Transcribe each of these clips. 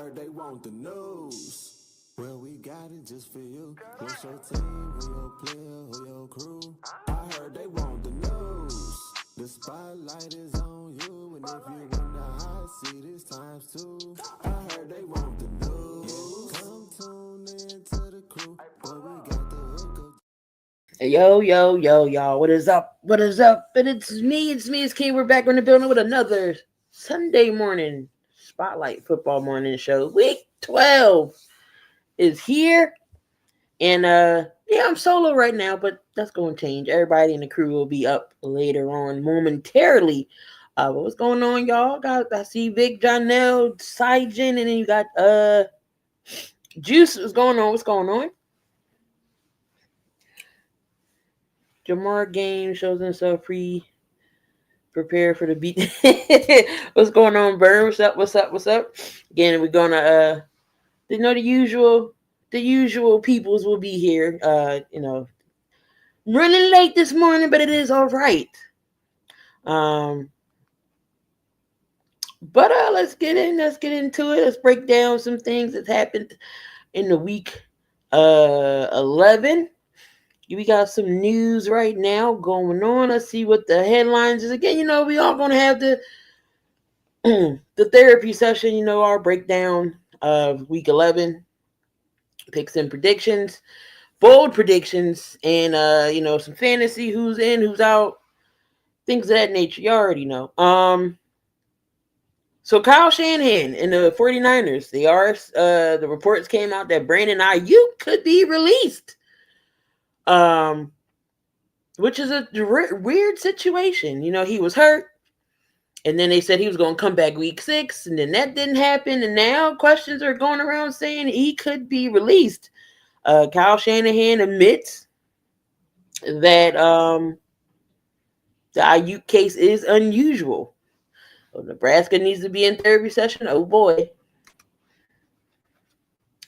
heard they want the news. Well, we got it just for you. What's your team? Who your player? Who your crew? I heard they want the news. The spotlight is on you, and if you in the hot seat, it's times two. I heard they want the news. Come tune in to the crew, but we got the hook up. Yo, y'all. What is up? What is up? And it's King. We're back in the building with another Sunday morning Spotlight Football Morning Show. Week 12 is here. And yeah, I'm solo right now, but that's going to change. Everybody in the crew will be up later on momentarily. What's going on, y'all? I see Vic, Jonell, Sygen, and then you got Juice. What's going on? What's going on? Jamar Game shows himself prepare for the beat. What's going on, Burn? What's up? Again, we're gonna the usual peoples will be here. Running late this morning, but it is all right. But let's get into it. Let's break down some things that's happened in the week 11. We got some news right now going on. Let's see what the headlines is. Again, we all gonna have the the therapy session. Our breakdown of week 11, picks and predictions, bold predictions, and some fantasy, who's in, who's out, things of that nature. You already know. So Kyle Shanahan and the 49ers, the reports came out that Brandon Ayuk could be released. Which is a weird situation. He was hurt, and then they said he was going to come back week 6, and then that didn't happen, and now questions are going around saying he could be released. Kyle Shanahan admits that the Ayuk case is unusual. So Nebraska needs to be in therapy session. Oh boy.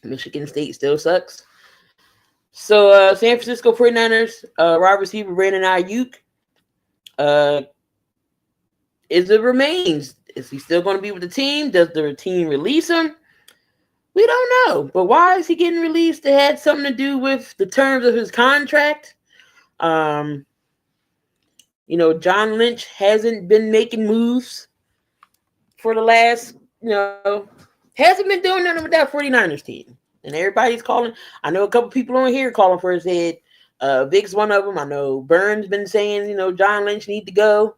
Michigan State still sucks. So San Francisco 49ers, wide receiver Brandon Ayuk, remains. Is he still going to be with the team? Does the team release him? We don't know. But why is he getting released? It had something to do with the terms of his contract. John Lynch hasn't been making moves for the last, hasn't been doing nothing with that 49ers team. And everybody's calling. I know a couple people on here calling for his head. Vic's one of them. I know Burns been saying, John Lynch need to go.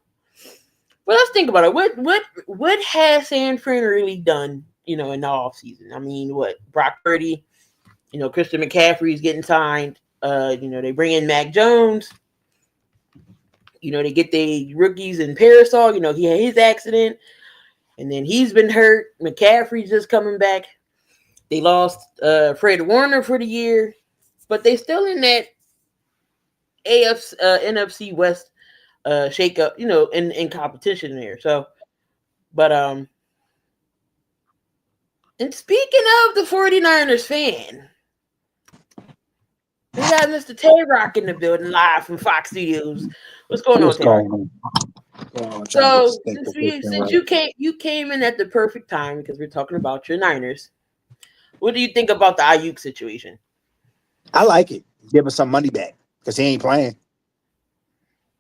But let's think about it. What has San Fran really done, in the offseason? I mean, Brock Purdy, Christian McCaffrey's getting signed. They bring in Mac Jones. They get the rookies in Parasol. He had his accident. And then he's been hurt. McCaffrey's just coming back. They lost Fred Warner for the year, but they still in that NFC West shakeup, in competition there. So, but and speaking of the 49ers fan, we got Mr. Tay-Rock in the building live from Fox Studios. What's going on, Tay-Rock? So since you came in at the perfect time because we're talking about your Niners. What do you think about the Ayuk situation? I like it. Give us some money back because he ain't playing.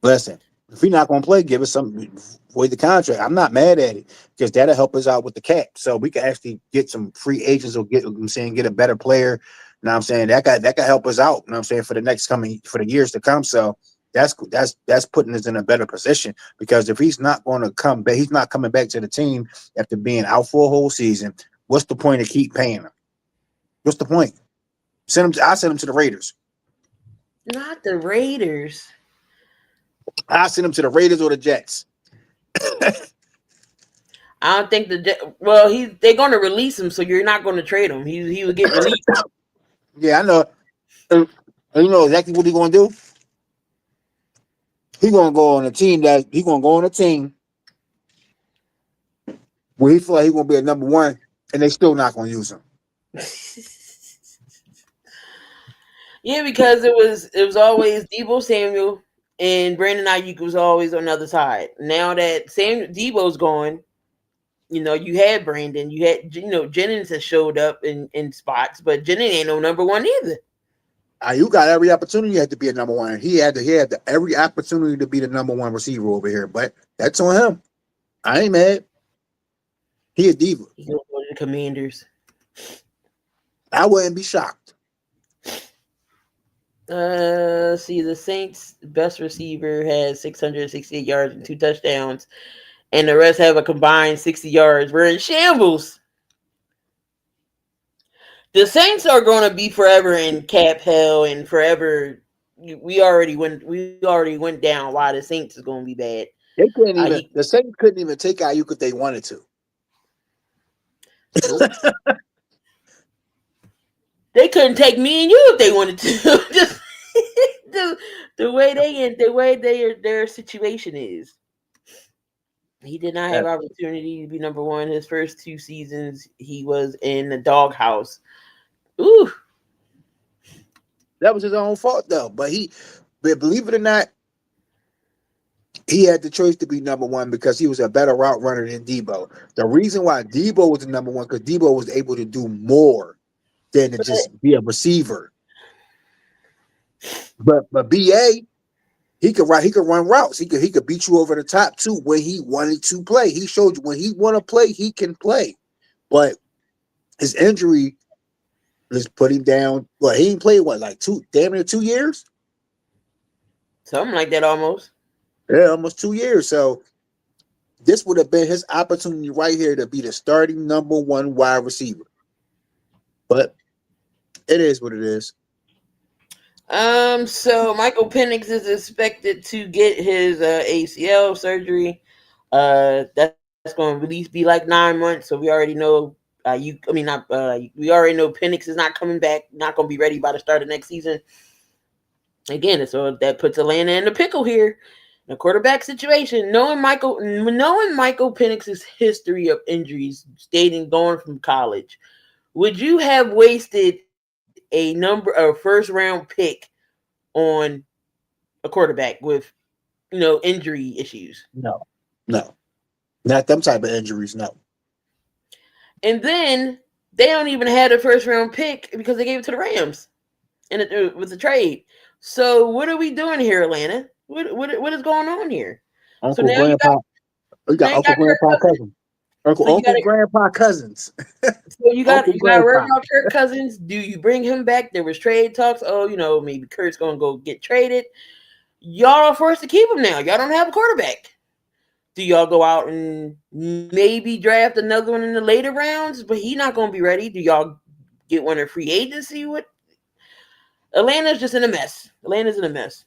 Listen, if he's not going to play, give us some void the contract. I'm not mad at it because that'll help us out with the cap. So we can actually get some free agents or get a better player. You know what I'm saying? That can help us out. You know what I'm saying? For the years to come. So that's putting us in a better position because if he's not going to come back, he's not coming back to the team after being out for a whole season. What's the point of keep paying him? What's the point? I send him to the Raiders. Not the Raiders. I send him to the Raiders or the Jets. I don't think they're going to release him, so you're not going to trade him. He will get released. Yeah, I know. And you know exactly what he's going to do. He's going to go on a team where he feel like he's going to be a number one, and they still not going to use him. Yeah, because it was always Deebo Samuel and Brandon Ayuk was always on the other side. Now that Debo's gone, you had Brandon, you had Jennings has showed up in spots, but Jennings ain't no number one either. You got every opportunity had to be a number one. He had every opportunity to be the number one receiver over here, but that's on him. I ain't mad. He a diva. He's gonna go to the Commanders. I wouldn't be shocked. See, the Saints' best receiver has 668 yards and 2 touchdowns, and the rest have a combined 60 yards. We're in shambles. The Saints are going to be forever in cap hell and forever. We already went down why the Saints is going to be bad. They couldn't even. The Saints couldn't even take Ayuk if they wanted to. Nope. They couldn't take me and you if they wanted to. Just the way their situation is. He did not have opportunity to be number one. His first 2 seasons, he was in the doghouse. Ooh. That was his own fault, though. But believe it or not, he had the choice to be number one because he was a better route runner than Debo. The reason why Debo was the number one, because Debo was able to do more than to just be a receiver. But BA, he could run routes. He could beat you over the top too when he wanted to play. He showed you when he want to play, he can play. But his injury just put him down. Well, he didn't play damn near 2 years? Something like that almost. Yeah, almost 2 years. So this would have been his opportunity right here to be the starting number one wide receiver. But it is what it is. So Michael Penix is expected to get his ACL surgery. That's going to at least be like 9 months. So we already know. We already know Penix is not coming back. Not going to be ready by the start of next season. Again, so that puts Atlanta in the pickle here. The quarterback situation, knowing Michael Penix's history of injuries, going from college, would you have wasted a first round pick on a quarterback with injury issues? No, not them type of injuries. No. And then they don't even have a first round pick because they gave it to the Rams, with the trade. So what are we doing here, Atlanta? What is going on here? Uncle Grandpa Cousins. Uncle Grandpa Cousins. So you got to worry about Kirk Cousins. Do you bring him back? There was trade talks. Oh, maybe Kirk's gonna go get traded. Y'all are forced to keep him now. Y'all don't have a quarterback. Do y'all go out and maybe draft another one in the later rounds? But he's not gonna be ready. Do y'all get one in free agency? What? Atlanta's just in a mess. Atlanta's in a mess.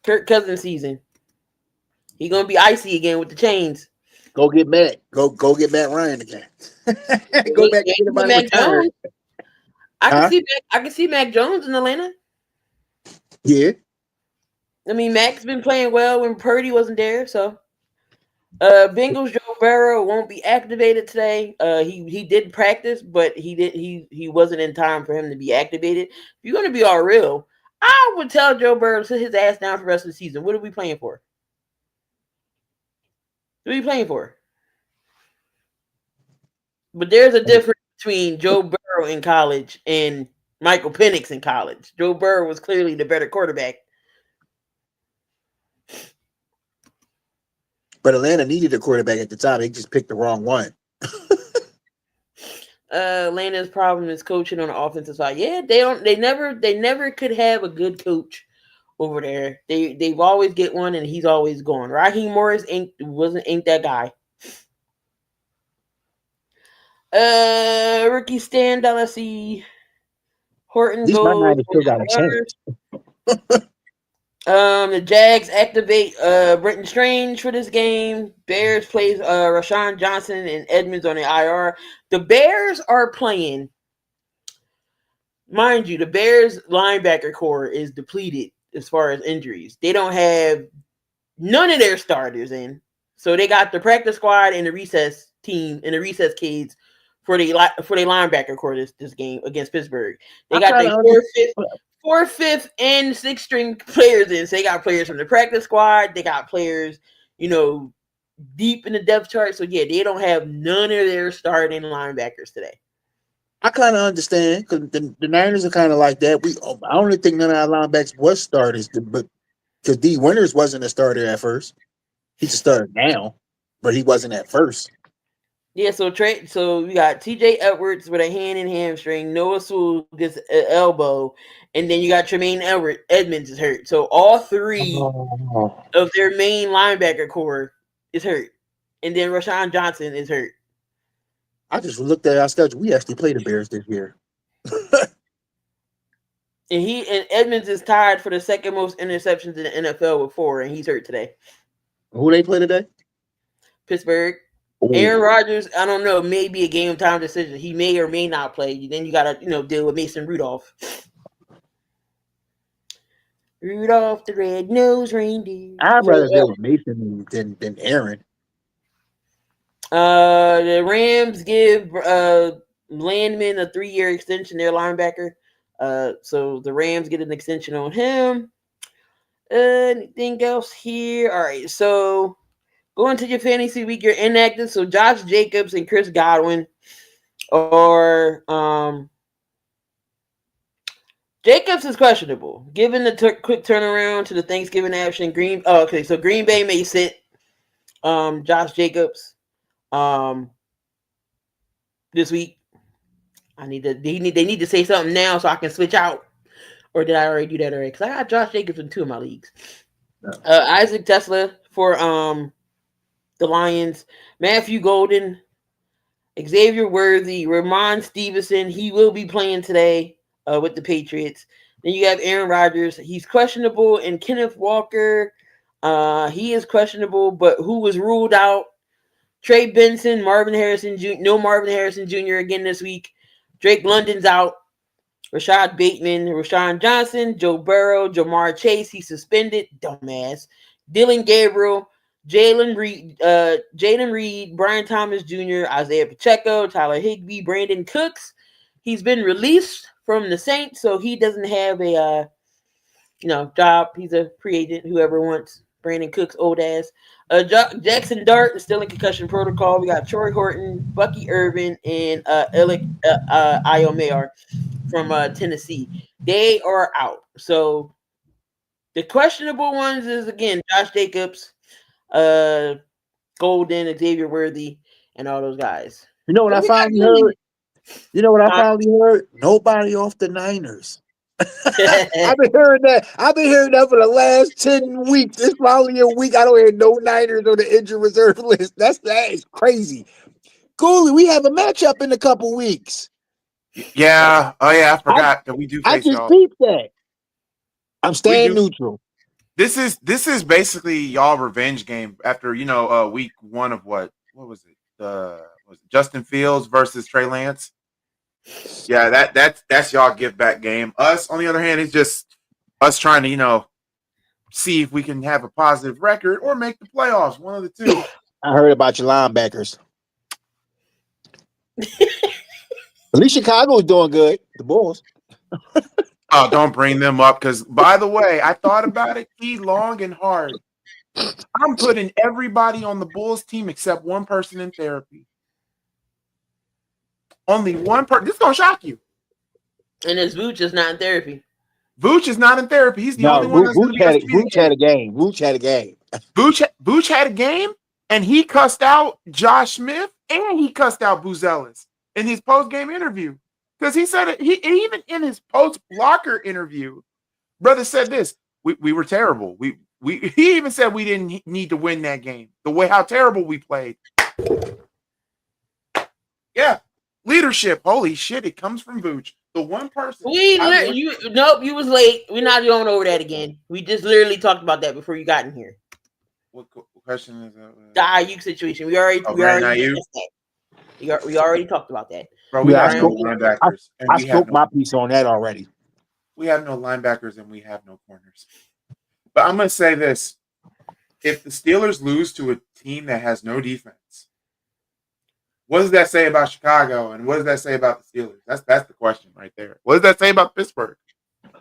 Kirk Cousins season. He gonna be icy again with the chains. Go get Matt. Go get Matt Ryan again. Go back to Mac Jones. I can see Mac Jones in Atlanta. Yeah. I mean, Mac's been playing well when Purdy wasn't there. So, Bengals Joe Burrow won't be activated today. He did practice, but he wasn't in time for him to be activated. If you're gonna be all real, I would tell Joe Burrow to sit his ass down for the rest of the season. What are we playing for? What are you playing for? But there's a difference between Joe Burrow in college and Michael Penix in college. Joe Burrow was clearly the better quarterback. But Atlanta needed a quarterback at the time. They just picked the wrong one. Atlanta's problem is coaching on the offensive side. Yeah, they never could have a good coach over there. They've always get one and he's always gone. Raheem Morris ain't that guy. Rookie standout. Let's see. Horton goes. Still got a chance. The Jags activate Brenton Strange for this game. Bears plays Rashawn Johnson and Edmonds on the IR. The Bears are playing. Mind you, the Bears linebacker core is depleted as far as injuries. They don't have none of their starters in. So they got the practice squad and the recess team and the recess kids for the linebacker core this game against Pittsburgh. They got their fourth, fifth, and sixth string players in. So they got players from the practice squad. They got players, deep in the depth chart. So yeah, they don't have none of their starting linebackers today. I kind of understand because the Niners are kind of like that. I don't think none of our linebackers was starters, but because D Winters wasn't a starter at first, he's a starter now, but he wasn't at first. Yeah, so we got T.J. Edwards with a hand and hamstring. Noah Sewell gets an elbow, and then you got Tremaine Edmonds is hurt. So all three of their main linebacker core is hurt, and then Rashawn Johnson is hurt. I just looked at our schedule. We actually played the Bears this year. And Edmonds is tied for the second most interceptions in the NFL with 4, and he's hurt today. Who they play today? Pittsburgh. Ooh. Aaron Rodgers, I don't know, maybe a game time decision. He may or may not play. Then you gotta, deal with Mason Rudolph. Rudolph the red-nosed reindeer. I'd rather deal with Mason than Aaron. The Rams give Landman a 3-year extension, their linebacker. So the Rams get an extension on him. Anything else here? All right, so going to your fantasy week, you're inactive. So Josh Jacobs and Chris Godwin are Jacobs is questionable. Given the quick turnaround to the Thanksgiving action, Green Bay may sit Josh Jacobs this week. They need to say something now so I can switch out. Or did I already do that already? Because I got Josh Jacobs in 2 of my leagues. No. Isaac Tesla for the Lions. Matthew Golden, Xavier Worthy, Ramon Stevenson. He will be playing today with the Patriots. Then you have Aaron Rodgers. He's questionable. And Kenneth Walker, he is questionable, but who was ruled out? Trey Benson, Marvin Harrison Jr. No Marvin Harrison Jr. again this week. Drake London's out. Rashad Bateman, Rashawn Johnson, Joe Burrow, Jamar Chase, he's suspended. Dumbass. Dylan Gabriel, Jalen Reed, Brian Thomas Jr., Isaiah Pacheco, Tyler Higbee, Brandon Cooks. He's been released from the Saints, so he doesn't have a job. He's a free agent. Whoever wants Brandon Cooks' old ass. Jackson Dart is still in concussion protocol. We got Troy Horton, Bucky Irvin, and Alec Iomayar from Tennessee. They are out. So the questionable ones is again Josh Jacobs, Golden, Xavier Worthy, and all those guys. You know what I finally heard? Nobody off the Niners. I've been hearing that for the last 10 weeks. It's probably a week. I don't hear no Niners on the injured reserve list. That is crazy. Gooley, we have a matchup in a couple weeks. Yeah. Oh yeah, I forgot that we do. I just peeped that. I'm staying neutral. This is basically y'all revenge game after week 1 of what was it? Was it Justin Fields versus Trey Lance? Yeah, that's y'all give back game. Us, on the other hand, is just us trying to, see if we can have a positive record or make the playoffs. One of the two. I heard about your linebackers. At least Chicago is doing good. The Bulls. Oh, don't bring them up because, by the way, I thought about it long and hard. I'm putting everybody on the Bulls team except one person in therapy. Only one person. This is going to shock you. And it's Vooch is not in therapy. Vooch is not in therapy. He's the only one that's Vooch had a game. Vooch had a game, and he cussed out Josh Smith, and he cussed out Buzelis in his post-game interview. Because he said it, even in his post-blocker interview, brother said this, we were terrible. He even said we didn't need to win that game. The way how terrible we played. Yeah. Leadership, holy shit! It comes from Vooch, the one person. You was late. We're not going over that again. We just literally talked about that before you got in here. What question is that? The Ayuk situation. We already talked about that. Bro, we have no linebackers. I spoke my piece on that already. We have no linebackers and we have no corners. But I'm gonna say this: if the Steelers lose to a team that has no defense. What does that say about Chicago, and what does that say about the Steelers? That's the question right there. What does that say about Pittsburgh?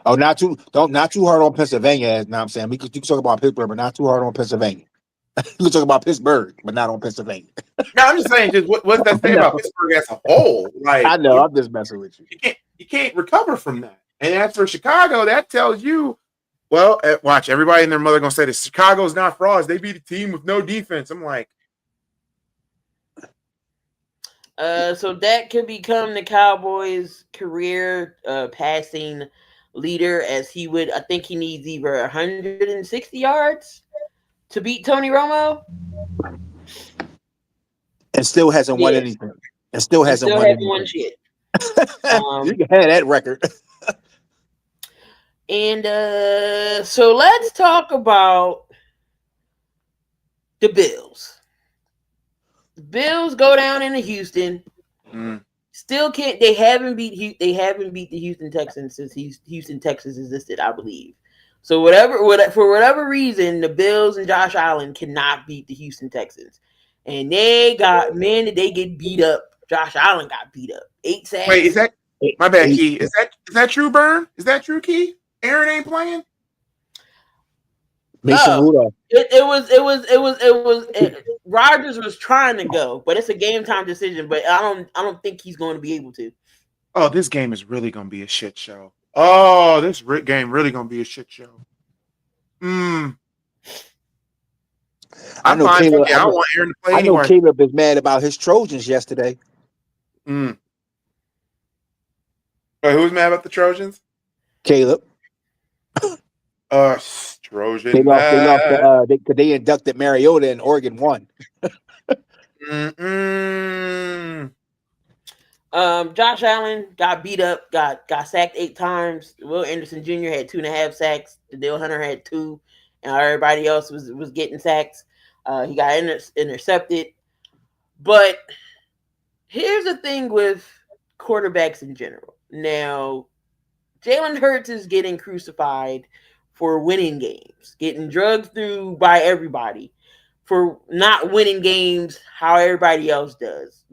Oh, not too hard on Pennsylvania. Now I'm saying we can talk about Pittsburgh, but not too hard on Pennsylvania. We're talking about Pittsburgh, but not on Pennsylvania. No, I'm just saying, just what's that say about Pittsburgh as a whole? Like, I know, I'm just messing with you. You can't recover from that. And as for Chicago, that tells you, well, watch, everybody and their mother gonna say this. Chicago's not frauds. They beat a team with no defense. I'm like, so that could become the Cowboys' career passing leader, as he would. I think he needs either 160 yards to beat Tony Romo, And still hasn't won anything. And still hasn't won anything. Won shit. You can have that record. And so let's talk about the Bills. The Bills go down into Houston. Still can't. They haven't beat the Houston Texans since Houston, Texas existed, I believe. So for whatever reason, the Bills and Josh Allen cannot beat the Houston Texans, and they get beat up. Josh Allen got beat up. 8 sacks. Wait, is that my bad, Key? Is that true, Burn? Is that true, Key? Aaron ain't playing. Mason Rudolph. It was. Rodgers was trying to go, but it's a game time decision. But I don't think he's going to be able to. Oh, this game is really going to be a shit show. Oh, this game really going to be a shit show. I know Caleb, I want Aaron to play I know anyway. Caleb is mad about his Trojans yesterday. Wait, who's mad about the Trojans? Caleb. Trojan. They inducted Mariota and Oregon won. Josh Allen got beat up, got sacked 8 times. Will Anderson Jr. had 2.5 sacks. Dale Hunter had 2, and everybody else was getting sacks. He got intercepted. But here's the thing with quarterbacks in general. Now, Jalen Hurts is getting crucified for winning games, getting drugged through by everybody for not winning games how everybody else does.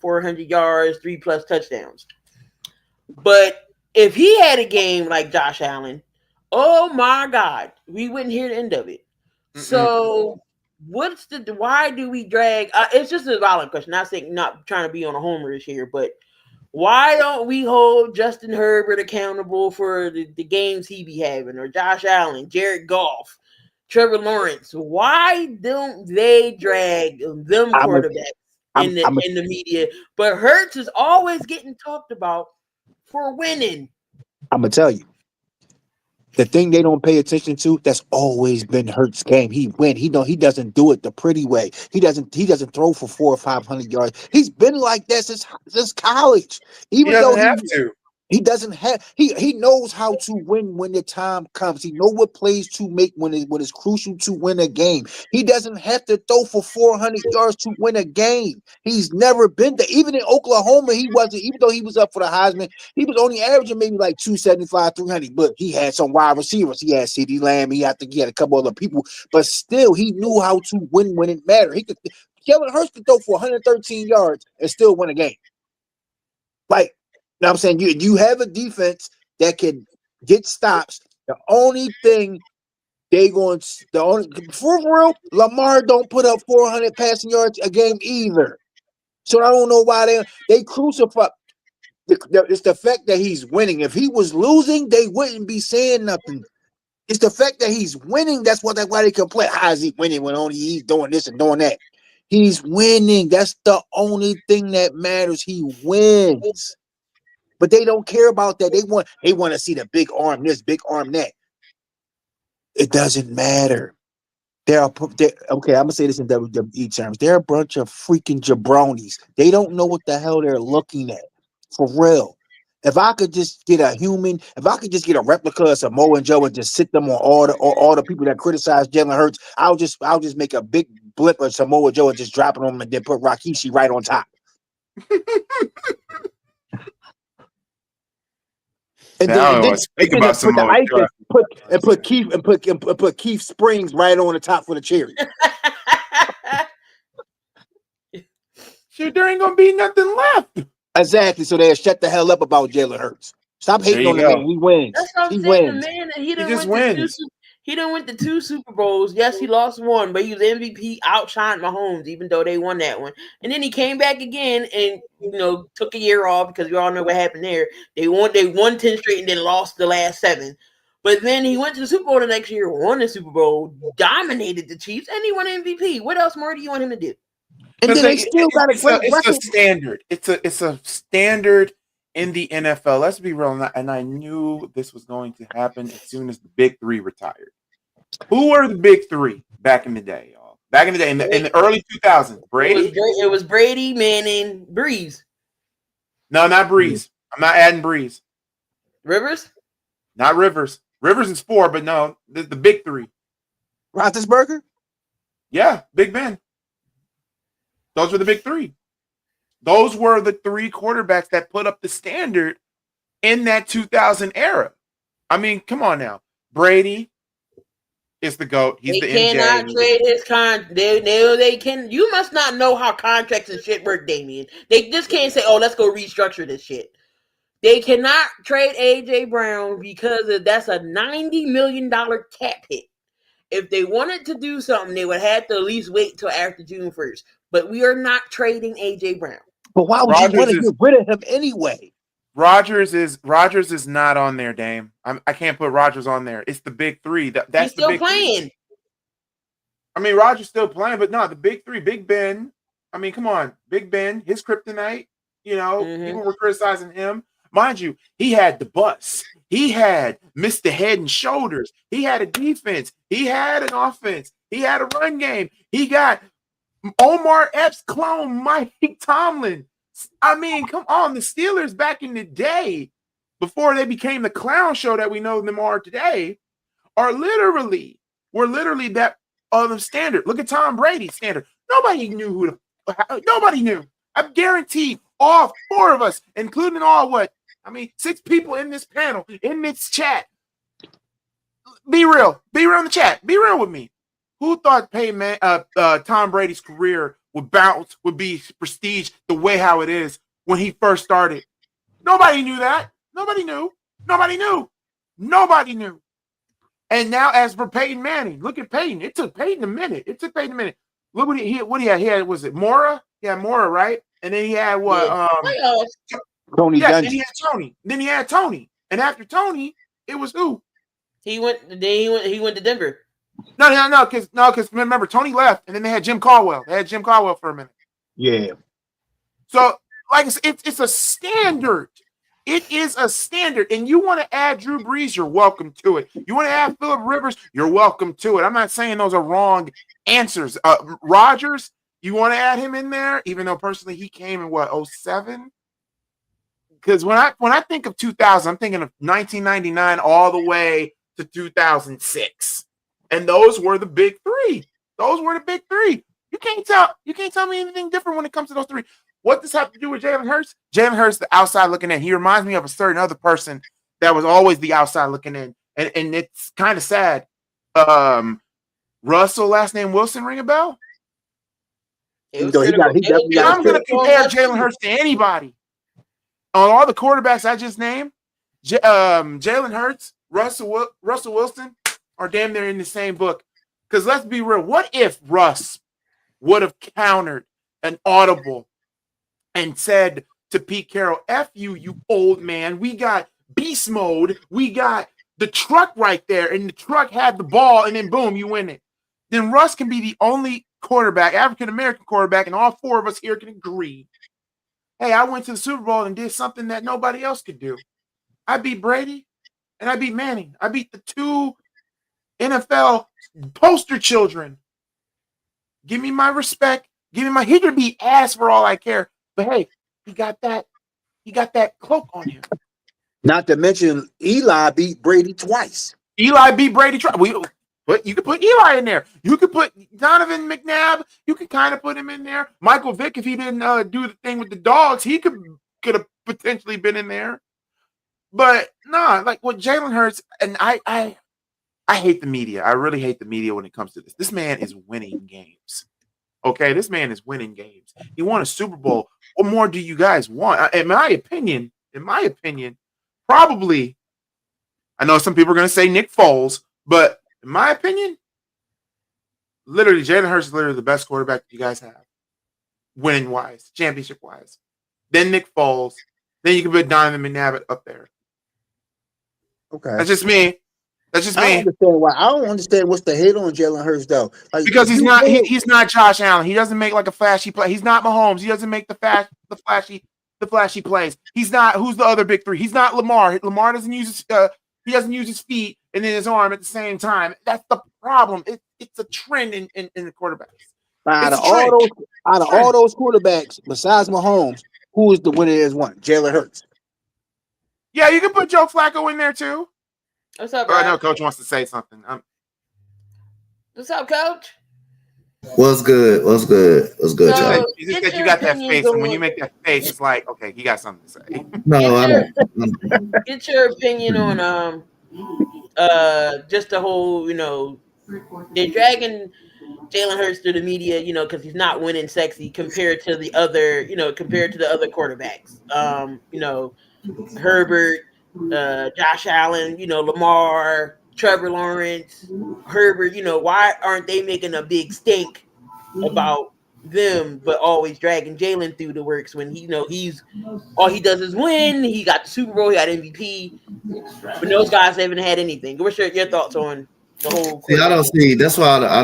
400 yards, 3+ touchdowns. But if he had a game like Josh Allen, oh my God, we wouldn't hear the end of it. So why do we drag? It's just a valid question. Not trying to be on a homerish here, but why don't we hold Justin Herbert accountable for the games he be having, or Josh Allen, Jared Goff, Trevor Lawrence? Why don't they drag them quarterbacks in the media? But Hurts is always getting talked about for winning. I'm gonna tell you, the thing they don't pay attention to, that's always been Hurts' game. He win. He doesn't do it the pretty way. He doesn't throw for 400 or 500 yards. He's been like that since college. Even though he doesn't have. He knows how to win when the time comes. He knows what plays to make when it's crucial to win a game. He doesn't have to throw for 400 yards to win a game. He's never been there. Even in Oklahoma, he wasn't. Even though he was up for the Heisman, he was only averaging maybe like 275, 300. But he had some wide receivers. He had CeeDee Lamb. He had a couple other people. But still, he knew how to win when it mattered. Jalen Hurts could throw for 113 yards and still win a game. Like. Now I'm saying you have a defense that can get stops. The only thing for real, Lamar don't put up 400 passing yards a game either. So I don't know why they crucify. It's the fact that he's winning. If he was losing, they wouldn't be saying nothing. It's the fact that he's winning. That's why they complain. How is he winning when only he's doing this and doing that? He's winning. That's the only thing that matters. He wins. But they don't care about that. They want to see the big arm this, big arm that. It doesn't matter. Okay, I'm gonna say this in WWE terms. They're a bunch of freaking jabronis. They don't know what the hell they're looking at. For real. If I could just get a replica of Samoa Joe and just sit them on all the people that criticize Jalen Hurts, I'll just make a big blip of Samoa Joe and just drop it on them and then put Rikishi right on top. And then put Keith Springs right on the top for the cherry. Shit, there ain't gonna be nothing left. Exactly. So they'll shut the hell up about Jalen Hurts. Stop hating on the man. He wins. That's what I'm saying. Wins. The man, he just wins. He done went to 2 Super Bowls. Yes, he lost one, but he was MVP, outshined Mahomes, even though they won that one. And then he came back again and took a year off because we all know what happened there. They won 10 straight and then lost the last 7. But then he went to the Super Bowl the next year, won the Super Bowl, dominated the Chiefs, and he won MVP. What else more do you want him to do? And then they still got a great it's a record. standard. It's a standard in the NFL. Let's be real, and I knew this was going to happen as soon as the big 3 retired. Who were the big 3 back in the day, y'all? Back in the day, in the early 2000s, Brady. It was Brady, Manning, Breeze. No, not Breeze. I'm not adding Breeze. Rivers? Not Rivers. Rivers is 4, but no, the big 3. Roethlisberger? Yeah, Big Ben. Those were the big 3. Those were the 3 quarterbacks that put up the standard in that 2000 era. I mean, come on now. Brady is the GOAT. He's the MJ. They cannot trade his contract. They can. You must not know how contracts and shit work, Damien. They just can't say, "Oh, let's go restructure this shit." They cannot trade AJ Brown because that's a $90 million cap hit. If they wanted to do something, they would have to at least wait till after June 1st. But we are not trading AJ Brown. But why would you want to get rid of him anyway? Rodgers is not on there, Dame. I can't put Rodgers on there. It's the big 3. That's He's still the big playing. 3. I mean, Rodgers still playing, but no, the big 3. Big Ben. I mean, come on, Big Ben. His kryptonite. People were criticizing him. Mind you, he had the bus. He had Mr. Head and Shoulders. He had a defense. He had an offense. He had a run game. He got Omar Epps' clone, Mike Tomlin. I mean, come on. The Steelers back in the day, before they became the clown show that we know them are today, were literally that other standard. Look at Tom Brady's standard. Nobody knew nobody knew. I guarantee all 4 of us, including 6 people in this panel, in this chat. Be real. Be real in the chat. Be real with me. Who thought Tom Brady's career would be prestige the way how it is when he first started? Nobody knew that. Nobody knew. And now, as for Peyton Manning, look at Peyton. It took Peyton a minute. Look what he had. He had, was it Mora? Yeah, Mora, right? And then he had what? Tony Dungy. Then he had Tony. And after Tony, it was who? He went to Denver. No, because remember, Tony left, and then they had Jim Caldwell. They had Jim Caldwell for a minute. Yeah. So, like, it's a standard. It is a standard. And you want to add Drew Brees, you're welcome to it. You want to add Phillip Rivers, you're welcome to it. I'm not saying those are wrong answers. Rodgers, you want to add him in there, even though personally he came in 07? Because when I think of 2000, I'm thinking of 1999 all the way to 2006. And those were the big 3. You can't tell me anything different when it comes to those 3. What does this have to do with Jalen Hurts? Jalen Hurts, the outside looking in. He reminds me of a certain other person that was always the outside looking in. And it's kind of sad. Russell, last name Wilson, ring a bell? I'm going to compare Jalen Hurts to anybody. On all the quarterbacks I just named, Jalen Hurts, Russell Wilson are damn near in the same book. Because let's be real, what if Russ would have countered an audible and said to Pete Carroll, F you, you old man. We got beast mode. We got the truck right there, and the truck had the ball, and then boom, you win it. Then Russ can be the only quarterback, African-American quarterback, and all 4 of us here can agree. Hey, I went to the Super Bowl and did something that nobody else could do. I beat Brady, and I beat Manning. I beat the 2 NFL poster children. Give me my respect. He could be ass for all I care. But hey, he got that cloak on him. Not to mention Eli beat Brady twice. You could put Eli in there. You could put Donovan McNabb. You could kind of put him in there. Michael Vick, if he didn't do the thing with the dogs, he could have potentially been in there. But nah, like what Jalen Hurts, and I hate the media. I really hate the media when it comes to this. This man is winning games. Okay, this man is winning games. He won a Super Bowl. What more do you guys want? In my opinion, probably, I know some people are going to say Nick Foles, but In my opinion, literally, Jalen Hurts is literally the best quarterback that you guys have, winning wise, championship wise. Then Nick Foles. Then you can put Donovan McNabb up there. Okay. That's just me. That's just I don't me. understand why. I don't understand what's the hate on Jalen Hurts though. Like, Because if he's you not really- he's not Josh Allen. He doesn't make like a flashy play. He's not Mahomes. He doesn't make the flashy plays. He's not who's the other big three. He's not Lamar. Lamar doesn't use his feet and then his arm at the same time. That's the problem. It's a trend in the quarterbacks. out of It's a trend. all those quarterbacks besides Mahomes, who is the winner? Is one Jalen Hurts. Yeah, you can put Joe Flacco in there too. What's up, Oh, I bro? know Coach wants to say something. What's up, Coach? What's good? What's good? What's good, So- y'all? You just get said you your got that opinions face, and when on- you make that face, it's like, okay, he got something to say. No, I don't. Get your opinion on just the whole, they're dragging Jalen Hurts through the media, because he's not winning sexy compared to the other quarterbacks. Herbert, Josh Allen, Lamar, Trevor Lawrence, Herbert, why aren't they making a big stink about them, but always dragging Jalen through the works when he's all he does is win. He got the Super Bowl, he got MVP, but those guys haven't had anything. What's your thoughts on the whole? See, I don't see. That's why I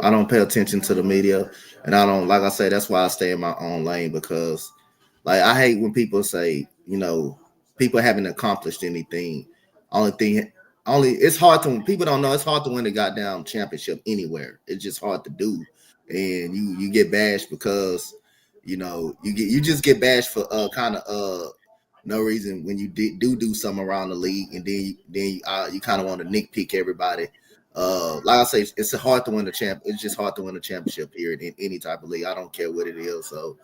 don't pay attention to the media, and I don't, like I say, that's why I stay in my own lane, because like I hate when people say, people haven't accomplished anything. It's hard to, people don't know, it's hard to win a goddamn championship anywhere. It's just hard to do, and you get bashed because you just get bashed for kind of no reason when you do something around the league, and then you kind of want to nitpick everybody. Like I say, it's hard to win It's just hard to win a championship period in any type of league. I don't care what it is. So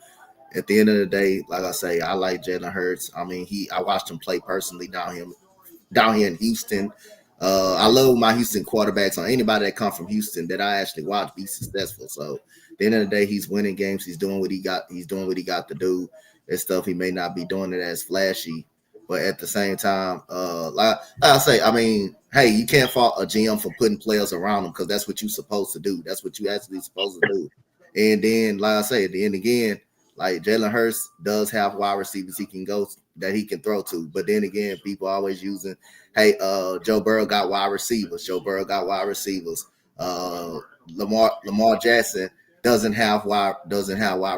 at the end of the day, like I say, I like Jalen Hurts. I mean, I watched him play personally down here in Houston. I love my Houston quarterbacks, or anybody that come from Houston that I actually watch be successful. So at the end of the day, he's winning games. He's doing what he got. He's doing what he got to do. That stuff, he may not be doing it as flashy, but at the same time, like I say, I mean, hey, you can't fault a GM for putting players around him, because that's what you're supposed to do. That's what you actually supposed to do. And then, like I say, at the end again, like Jalen Hurts does have wide receivers he can go that he can throw to, but then again, people always using, hey, Joe Burrow got wide receivers. Lamar Jackson doesn't have wide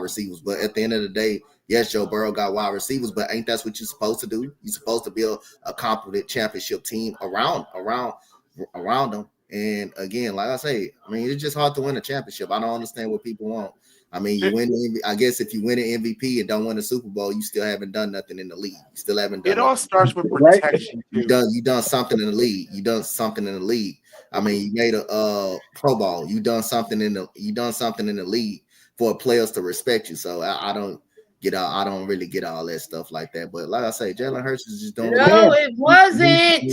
receivers. But at the end of the day, yes, Joe Burrow got wide receivers, but ain't that what you're supposed to do? You're supposed to build a competent championship team around them. And again, like I say, I mean, it's just hard to win a championship. I don't understand what people want. I mean, I guess if you win an MVP and don't win a Super Bowl, you still haven't done nothing in the league. You still haven't done. It all nothing. starts with protection. You done something in the league. I mean, you made a Pro Bowl. You done something in the league for players to respect you. So I don't really get all that stuff like that. But like I say, Jalen Hurts is just doing. No, it wasn't.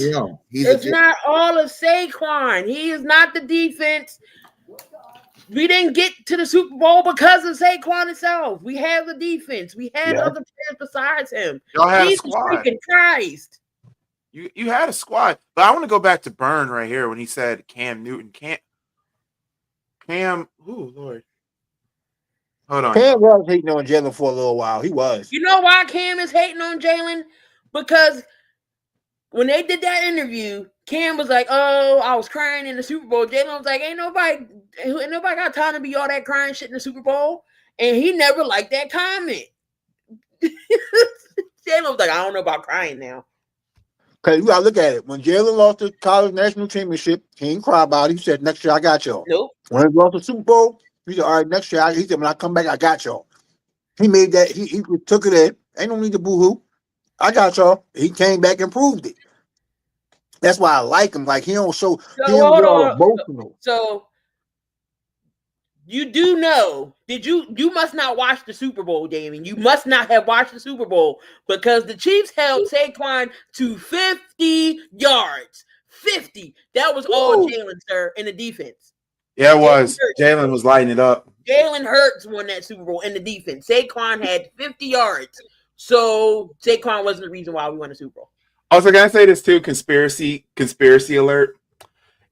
It's not all of Saquon. He is not the defense. We didn't get to the Super Bowl because of Saquon itself. We have the defense. We had other players besides him. Y'all had a Jesus squad. freaking Christ. You had a squad. But I want to go back to Byrne right here when he said Cam Newton. Cam, oh Lord. Hold on. Cam was hating on Jalen for a little while. He was. You know why Cam is hating on Jalen? Because when they did that interview, Cam was like, "Oh, I was crying in the Super Bowl." Jalen was like, "Ain't nobody got time to be all that crying shit in the Super Bowl," and he never liked that comment. Jalen was like, "I don't know about crying now." Because you gotta look at it. When Jalen lost the college national championship, he didn't cry about it. He said, "Next year I got y'all." Nope. When he lost the Super Bowl, he said, "All right, next year." He said, "When I come back, I got y'all." He made that. He took it in. Ain't no need to boo-hoo. I got y'all. He came back and proved it. That's why I like him. Like he don't show. He don't get all emotional. So you do know? You must not watch the Super Bowl, Damien. You must not have watched the Super Bowl because the Chiefs held Saquon to 50 yards. 50. That was all Jalen, sir, in the defense. Yeah, it was. Jalen was lighting it up. Jalen Hurts won that Super Bowl in the defense. Saquon had 50 yards. So Saquon wasn't the reason why we won the Super Bowl. Also, can I say this too? Conspiracy alert.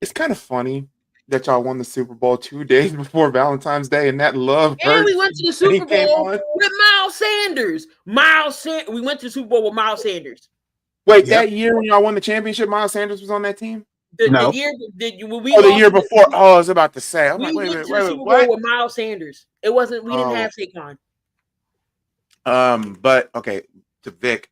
It's kind of funny that y'all won the Super Bowl 2 days before Valentine's Day, and that love And hurt. we went to the when he Super came Bowl on. with Miles Sanders. We went to the Super Bowl with Miles Sanders. Wait, Yep. that year when y'all won the championship, Miles Sanders was on that team? The No. year when we Oh, the lost- year before. Oh, I was about to say. I'm we like, wait, went wait, to wait, the wait, Super what? Bowl with Miles Sanders. It wasn't. We didn't Oh. have Saquon. But okay, to Vic.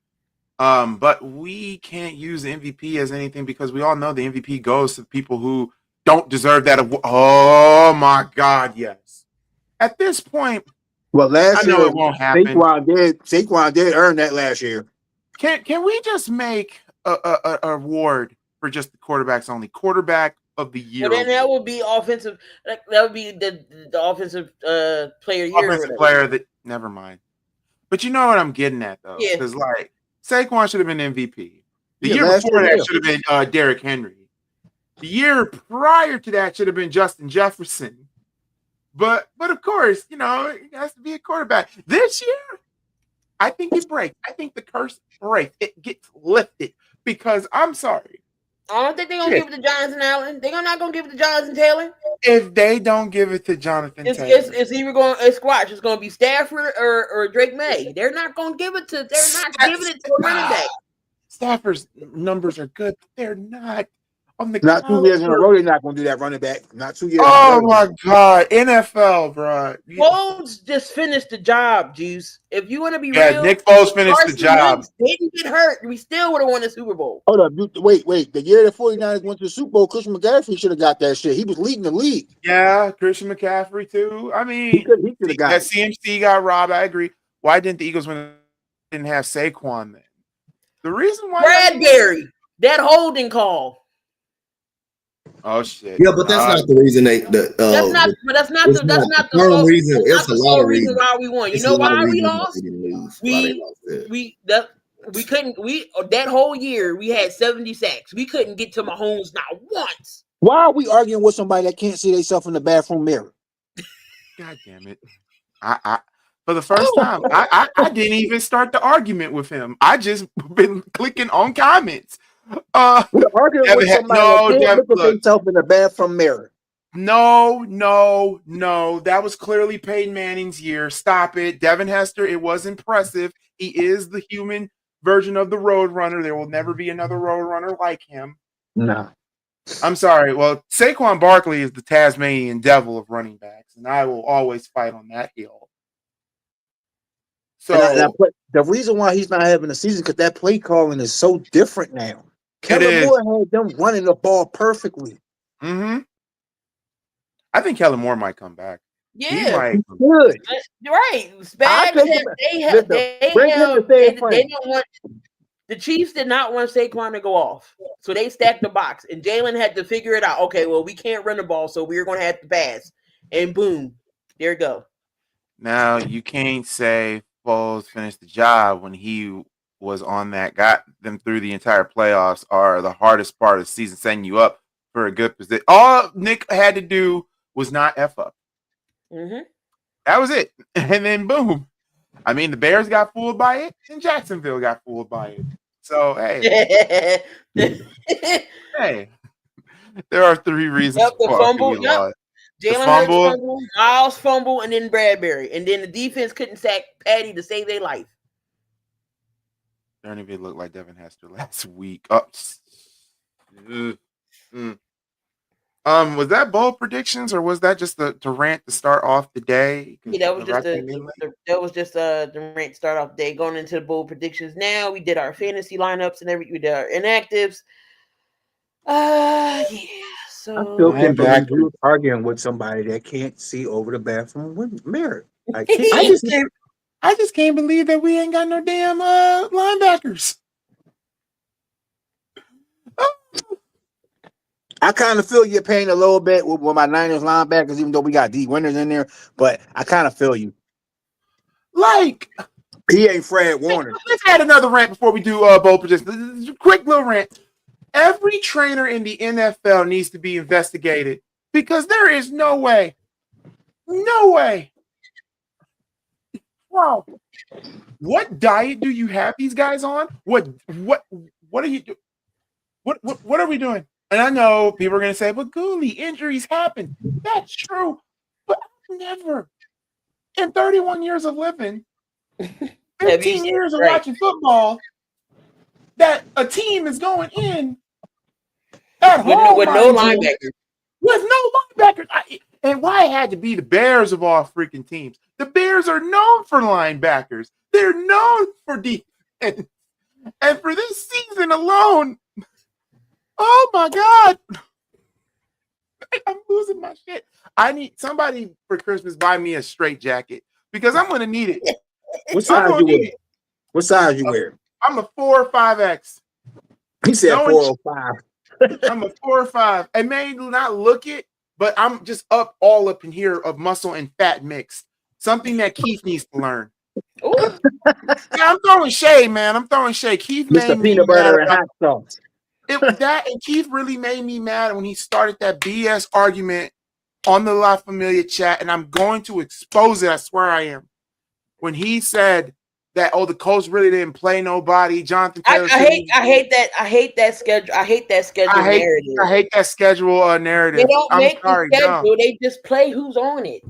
But we can't use the MVP as anything because we all know the MVP goes to people who don't deserve that. Oh my God, yes. At this point, Well, I last know year it won't happen. Saquon did earn that last year. Can we just make a award for just the quarterbacks only? Quarterback of the year. Well, then that would be offensive. That would be the offensive player of the year. or Offensive whatever. player that never mind. But you know what I'm getting at though, Yeah. because like Saquon should have been MVP. The Yeah, year last before year, that yeah. should have been Derrick Henry. The year prior to that should have been Justin Jefferson. But of course, you know, it has to be a quarterback. This year, I think it breaks. I think the curse breaks. It gets lifted because I'm sorry. I don't think they're gonna Shit. give it to Jonathan Allen. They're not gonna give it to Jonathan Taylor. If they don't give it to Jonathan It's Taylor, it's either going it's squash. It's gonna be Stafford or Drake May. They're not gonna give it to. They're not giving it to a running back. Stafford's numbers are good, but they're not on the Not 2 years in a caliber. row, they're not going to do that running back. Not 2 years. Oh in a row. my God, NFL, bro. Foles just finished the job, Juice. If you want to be Yeah, real, Nick Foles finished the Carson job. Wentz didn't get hurt. We still would have won the Super Bowl. Hold up. Wait. The year the 49ers went to the Super Bowl, Christian McCaffrey should have got that shit. He was leading the league. Yeah, Christian McCaffrey too. I He mean, could have got that it. CMC got robbed. I agree. Why didn't the Eagles win? Didn't have Saquon then? The reason why Bradbury, that holding call. Oh shit. Yeah, but that's not the reason they. That's not. But that's not it's the. That's not not the the sole sole reason. That's It's not a the lot sole of reason reasons. why we won. You It's know a lot of why we reasons lost? they didn't lose. We- Why they lost it. We couldn't. That whole year we had 70 sacks. We couldn't get to Mahomes not once. Why are we arguing with somebody that can't see themselves in the bathroom mirror? God damn it. I for the first time, I didn't even start the argument with him. I just been clicking on comments. We're arguing with Devin, somebody that can't look at look. themselves in the bathroom mirror. No. That was clearly Peyton Manning's year. Stop it. Devin Hester, it was impressive. He is the human version of the Road Runner. There will never be another Road Runner like him. No. I'm sorry. Well, Saquon Barkley is the Tasmanian devil of running backs, and I will always fight on that hill. So The reason why he's not having a season because that play calling is so different now. It Kellen is. Moore had them running the ball perfectly. I think Kellen Moore might come back. He Yeah, might. Good. you're right. I Spags think had, listen, bring him to they San Fran. didn't want the Chiefs did not want Saquon to go off, so they stacked the box, and Jalen had to figure it out. Okay, well we can't run the ball, so we're going to have to pass, and boom, there you go. Now you can't say Foles finished the job when he was on that, got them through the entire playoffs, are the hardest part of the season, setting you up for a good position. All Nick had to do was not F up. Mm-hmm. That was it. And then boom. I mean, the Bears got fooled by it, and Jacksonville got fooled by it. So hey, hey, there are 3 reasons Yep, the why fumble, we yep. lost. Jalen Hurts fumble, Miles fumble, and then Bradbury, and then the defense couldn't sack Patty to save their life. Don't even look like Devin Hester last week. Oh, was that bold predictions or was that just the rant to start off the day? Yeah, that was just the rant to start off the day. Going into the bold predictions now, we did our fantasy lineups and we did our inactives. Yeah. So I still can't believe you arguing with somebody that can't see over the bathroom mirror. I just can't believe that we ain't got no damn linebackers. I kind of feel your pain a little bit with my Niners linebackers, even though we got D Winters in there. But I kind of feel you. Like he ain't Fred Warner. Let's add another rant before we do bold predictions. Quick little rant. Every trainer in the NFL needs to be investigated because there is no way. Wow. What diet do you have these guys on? What are you doing? What are we doing? And I know people are going to say, but Gooley, injuries happen. That's true. But I've never, in 31 years of living, 15 years of watching football, that a team is going in at home with no linebackers. With no linebackers. And why it had to be the Bears of all freaking teams. The Bears are known for linebackers. They're known for defense. And for this season alone, oh my God. I'm losing my shit. I need somebody for Christmas buy me a straight jacket because I'm going to need it. What size you wear? What size you wear? I'm a 4 or 5X. He said 4 or 5. I'm a 4 or 5. It may not look it, but I'm just all up in here of muscle and fat mixed. Something that Keith needs to learn. Yeah, I'm throwing shade, man. I'm throwing shade. Keith Mr. Peanut Butter and hot sauce. And Keith really made me mad when he started that BS argument on the La Familia chat, and I'm going to expose it. I swear I am. When he said that, the Colts really didn't play nobody. Jonathan Taylor. I hate that schedule. I hate that schedule narrative. I hate that schedule narrative. They don't make the schedule. No. They just play who's on it.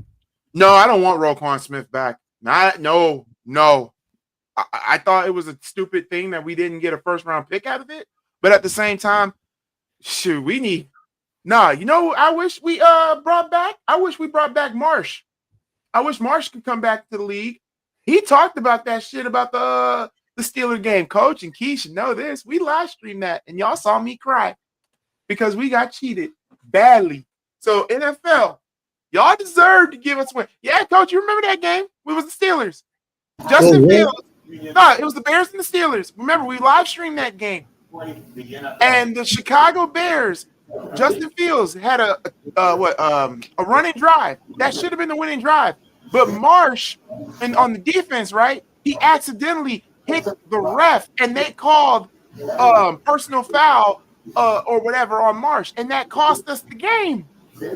No, I don't want Roquan Smith back. No. I thought it was a stupid thing that we didn't get a first-round pick out of it. But at the same time, shoot, we need. Nah, you know, I wish we brought back. I wish we brought back Marsh. I wish Marsh could come back to the league. He talked about that shit about the Steeler game. Coach and Keith should know this. We live streamed that, and y'all saw me cry because we got cheated badly. So NFL, y'all deserve to give us a win. Yeah, Coach, you remember that game? We was the Steelers. Justin Fields. No, it was the Bears and the Steelers. Remember, we live streamed that game. And the Chicago Bears, Justin Fields had a running drive. That should have been the winning drive. But Marsh, and on the defense, right, he accidentally hit the ref, and they called personal foul or whatever on Marsh, and that cost us the game. I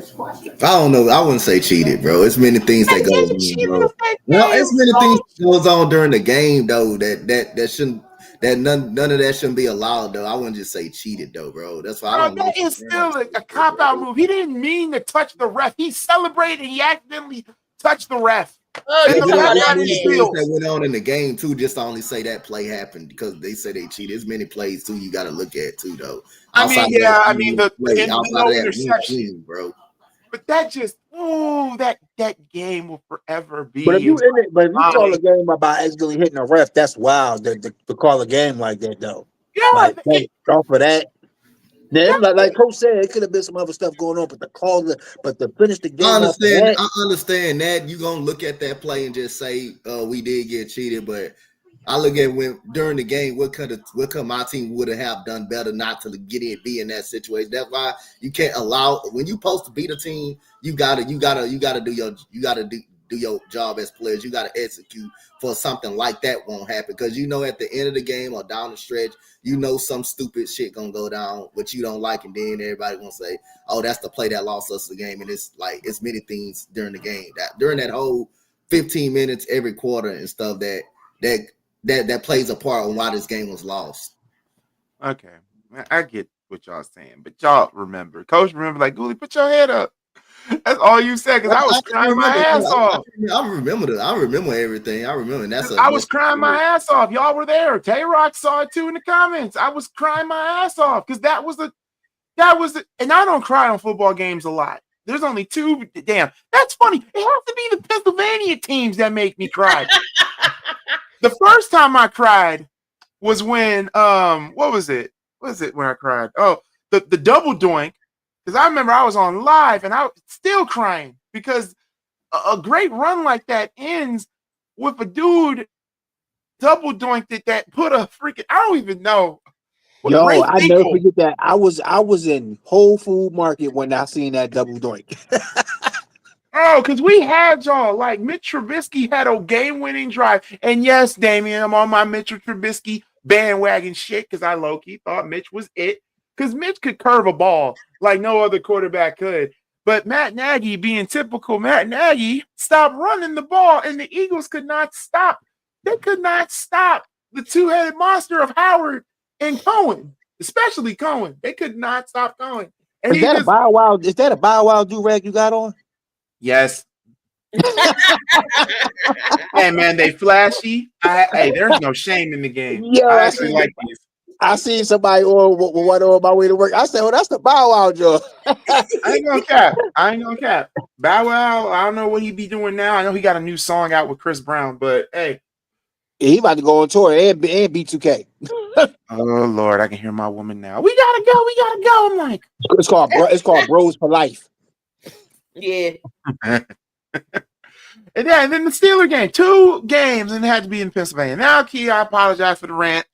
don't know. I wouldn't say cheated, bro. It's many things that go on, bro. No, it's many things that goes on during the game, though. That shouldn't. That none of that shouldn't be allowed, though. I wouldn't just say cheated, though, bro. That's why I don't. That is still a cop-out move. He didn't mean to touch the ref. He celebrated. He accidentally touched the ref. There's many things that went on in the game too. Just to only say that play happened because they say they cheated. There's many plays too. You got to look at too, though. The interception, bro. But that just, that game will forever be. But if you call a game about accidentally hitting a ref, that's wild. To call a game like that, though. Yeah, off of that. Then, like Coach said, it could have been some other stuff going on, but to finish the game. I understand that. You're gonna look at that play and just say, we did get cheated, but I look at when during the game, what could my team would have done better not to be in that situation. That's why you can't allow when you're supposed to beat a team, you gotta do your job as players. You gotta execute for something like that won't happen. Because at the end of the game or down the stretch, some stupid shit gonna go down, which you don't like, and then everybody gonna say, oh, that's the play that lost us the game. And it's like it's many things during the game. That during that whole 15 minutes every quarter and stuff that plays a part on why this game was lost. Okay. I get what y'all saying, but y'all remember. Coach like, Gooley, put your head up. That's all you said, because I was crying my ass off. I remember everything. I remember. I was crying my ass off. Y'all were there. Tay-Rock saw it too in the comments. I was crying my ass off because that was the, and I don't cry on football games a lot. There's only two. Damn, that's funny. It has to be the Pennsylvania teams that make me cry. The first time I cried was when what was it? What was it when I cried? Oh, the double doink. Because I remember I was on live and I was still crying because a great run like that ends with a dude double doinked that put a freaking, I don't even know. Yo, I never forget that. I was in Whole Food Market when I seen that double doink. Oh, because we had y'all like Mitch Trubisky had a game-winning drive. And yes, Damian, I'm on my Mitch Trubisky bandwagon shit because I low-key thought Mitch was it. Because Mitch could curve a ball like no other quarterback could. But Matt Nagy, being typical Matt Nagy, stopped running the ball, and the Eagles could not stop. They could not stop the two-headed monster of Howard and Cohen. especially Cohen. They could not stop Cohen. And Is that a Bow Wow? Is that a Bow Wow do rag you got on? yes. Hey man, they flashy. Hey, there's no shame in the game. Yo, I actually like these. I seen somebody on one on my way to work. I said, "Oh, that's the Bow Wow job." I ain't gonna cap. Bow Wow, I don't know what he be doing now. I know he got a new song out with Chris Brown, but hey. Yeah, he about to go on tour and B2K. Oh Lord, I can hear my woman now. We gotta go. I'm like, It's called Bros for Life. Yeah. And then the Steeler game, 2 games, and it had to be in Pennsylvania. Now, Key, I apologize for the rant.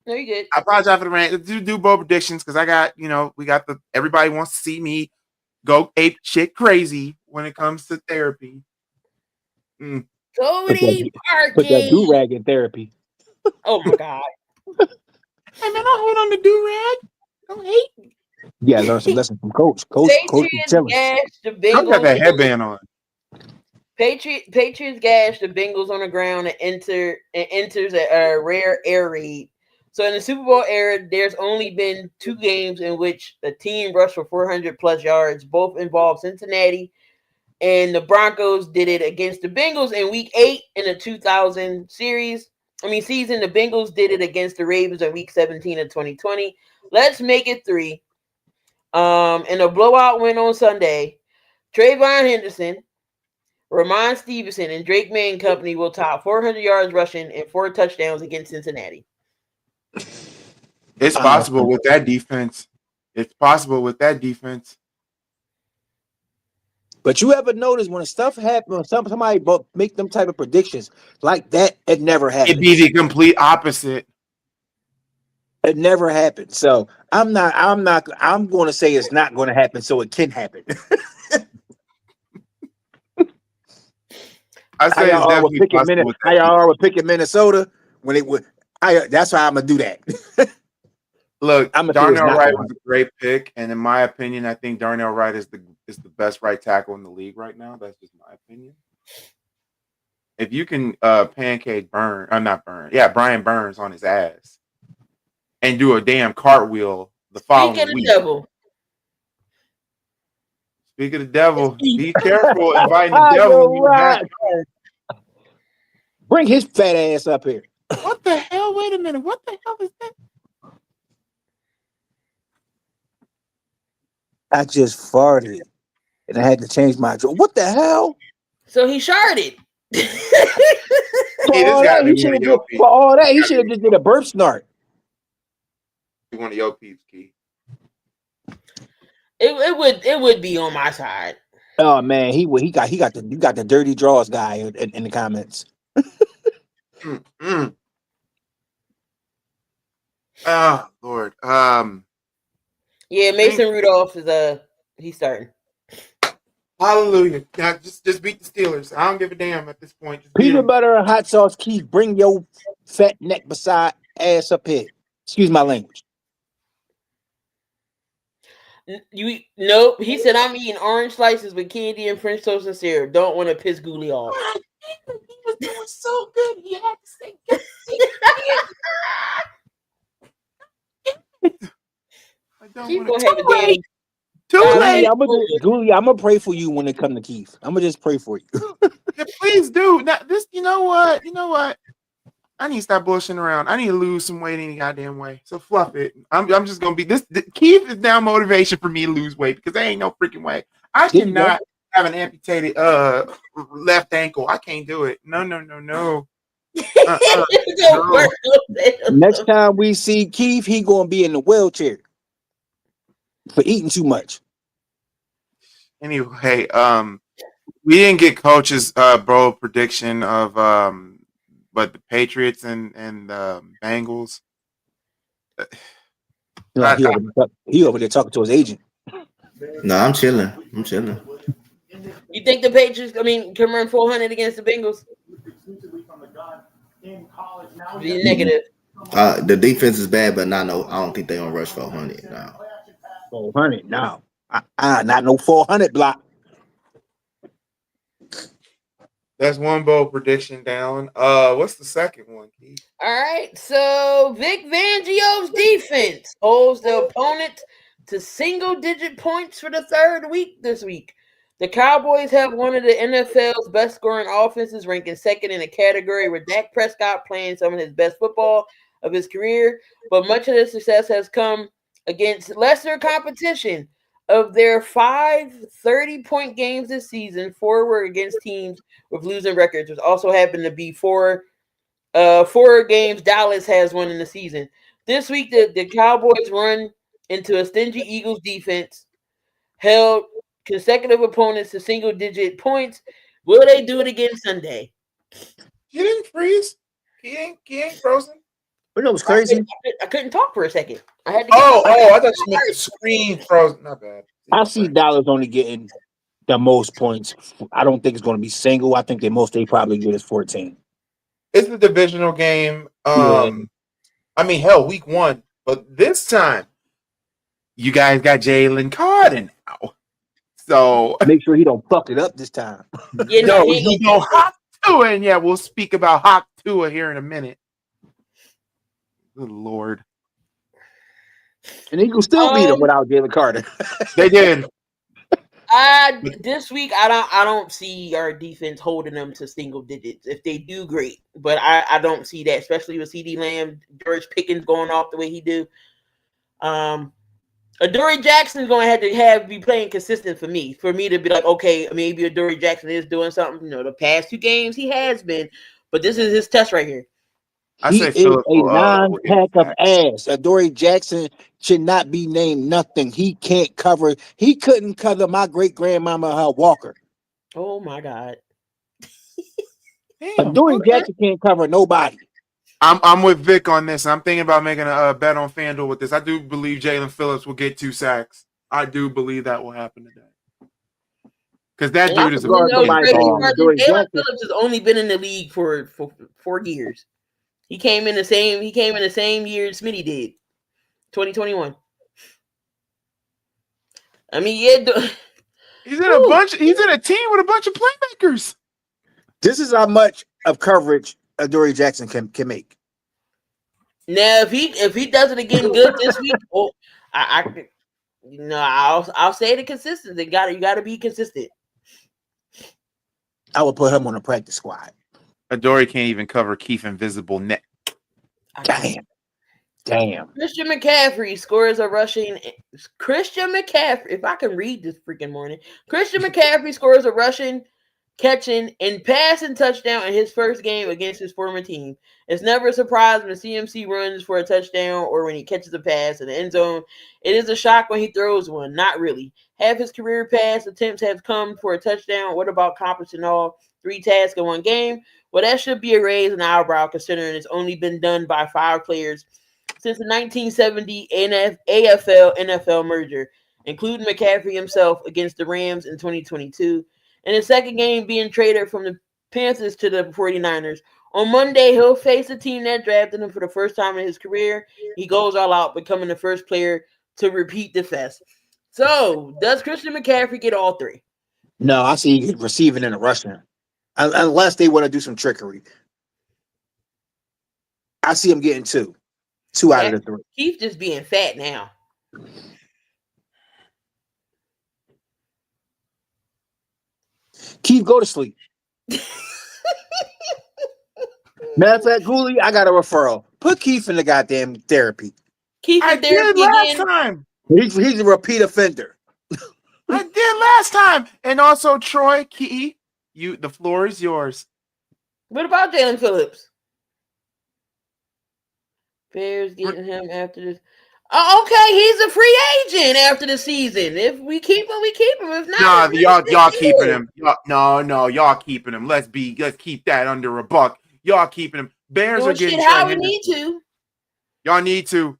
No, you good. I apologize for the rant. Do bold predictions because I got, we got everybody wants to see me go ape shit crazy when it comes to therapy. Cody Put that Parkey. do rag in therapy. Oh my God. Hey man, don't hold on the do rag. Don't hate. Yeah, learn some lessons from Coach. Coach is Patriots chilling. gashed the Don't got that Bengals. headband on. Patriots gashed the Bengals on the ground and enters a rare air raid. So in the Super Bowl era, there's only been 2 games in which a team rushed for 400 plus yards. Both involved Cincinnati, and the Broncos did it against the Bengals in Week 8 in the 2000 season. The Bengals did it against the Ravens in Week 17 of 2020. Let's make it 3. In a blowout win on Sunday, Trayvon Henderson, Ramon Stevenson, and Drake May and company will top 400 yards rushing and 4 touchdowns against Cincinnati. It's possible with that defense. But you ever notice when stuff happens, when somebody make them type of predictions like that, it never happens. It'd be the complete opposite. It never happened. So I'm going to say it's not going to happen so it can happen. I say it's definitely possible. How y'all were picking Minnesota when it would. That's why I'm gonna do that. Look, Darnell Wright was a great pick, and in my opinion, I think Darnell Wright is the best right tackle in the league right now. That's just my opinion. If you can pancake Brian Burns on his ass and do a damn cartwheel the following week. Speak of the devil, be careful inviting the devil. Right. Bring his fat ass up here. What the hell? Wait a minute. What the hell is that? I just farted and I had to change my joke. What the hell? So he sharded. For all that, he should have just did a burp snort. One of your peeps, Key. It would be on my side. Oh man, you got the dirty draws guy in the comments. Oh Lord. Yeah, Mason Rudolph is he's starting. Hallelujah. Now just beat the Steelers. I don't give a damn at this point. Peanut butter and hot sauce, Keith. Bring your fat neck beside ass up here. Excuse my language. Nope. He said I'm eating orange slices with candy and French toast and syrup. Don't want to piss Gooley off. He was doing so good. He had to say Too late. Gooley, I'm gonna pray for you when it comes to Keith. I'm gonna just pray for you. Yeah, please do. Now, you know what? I need to stop bullshitting around. I need to lose some weight any goddamn way. So fluff it. I'm just gonna be this. Keith is now motivation for me to lose weight because there ain't no freaking way. I cannot have an amputated left ankle. I can't do it. No. No. Next time we see Keith, he gonna be in the wheelchair for eating too much. Anyway, we didn't get coach's prediction of but the Patriots and Bengals. He over there talking to his agent. No, I'm chilling. You think the Patriots, can run 400 against the Bengals? Be negative. The defense is bad, but I don't think they're gonna rush 400 now. 400 now. Not no 400 block. That's one bold prediction down. What's the second one, Keith? All right, so Vic Fangio's defense holds the opponent to single-digit points for the third week this week. The Cowboys have one of the NFL's best scoring offenses, ranking second in a category where Dak Prescott playing some of his best football of his career, but much of the success has come against lesser competition. Of their 5 30-point games this season, 4 were against teams with losing records, which also happened to be 4 games Dallas has won in the season. This week, the Cowboys run into a stingy Eagles defense, held consecutive opponents to single-digit points. Will they do it again Sunday? He didn't freeze. He ain't frozen. You know what's crazy? I couldn't talk for a second. I had to. I thought you meant the screen frozen. Not bad. I see Dallas only getting the most points. I don't think it's going to be single. I think the most they probably get is 14. It's the divisional game. Yeah. I mean, hell, week 1, but this time you guys got Jalen Carter now, so Make sure he don't fuck it up this time. no, he go Hawk Tua, and yeah, we'll speak about Hawk Tua here in a minute. Good Lord, And he can still beat him without Jalen Carter. they did. This week I don't see our defense holding them to single digits. If they do, great, but I don't see that, especially with CeeDee Lamb, George Pickens going off the way he do. Adoree Jackson is going to have to be playing consistent for me to be like, okay, maybe Adoree Jackson is doing something. The past 2 games he has been, but this is his test right here. He is a non-pack of ass. Adoree Jackson should not be named nothing. He can't cover. He couldn't cover my great-grandmama Walker. Oh, my God. Adoree Jackson can't cover nobody. I'm with Vic on this. I'm thinking about making a bet on FanDuel with this. I do believe Jalen Phillips will get 2 sacks. I do believe that will happen today. Because that dude is a Jalen Phillips has only been in the league for 4 years. He came in the same year Smitty did, 2021. I mean, yeah, he's in a team with a bunch of playmakers. This is how much of coverage Adoree Jackson can make. Now, if he does it again good this week, I'll say the consistency. You got to be consistent. I would put him on the practice squad. Adoree can't even cover Keith Invisible net. Damn. Christian McCaffrey scores a rushing. Christian McCaffrey, if I can read this freaking morning, Christian McCaffrey scores a rushing, catching, and passing touchdown in his first game against his former team. It's never a surprise when CMC runs for a touchdown or when he catches a pass in the end zone. It is a shock when he throws one. Not really. Half his career pass attempts have come for a touchdown. What about accomplishing all 3 tasks in 1 game? Well, that should be a raise in the eyebrow considering it's only been done by 5 players since the 1970 AFL-NFL merger, including McCaffrey himself against the Rams in 2022. In his second game being traded from the Panthers to the 49ers. On Monday, he'll face a team that drafted him for the first time in his career. He goes all out, becoming the first player to repeat the fest. So, does Christian McCaffrey get all 3? No, I see you receiving and a rushing. Unless they want to do some trickery. I see him getting 2. 2 out of the 3. Keith just being fat now. Keith, go to sleep. Matter of fact, Gooley, I got a referral. Put Keith in the goddamn therapy. Keith I did last time. He's a repeat offender. I did last time. And also, Troy, Key, the floor is yours. What about Jalen Phillips? Bears getting him after this. Oh, okay, he's a free agent after the season. If we keep him, we keep him. If not, y'all keeping him. Y'all keeping him. Let's keep that under a buck. Y'all keeping him. Bears are getting how we need to. Y'all need to.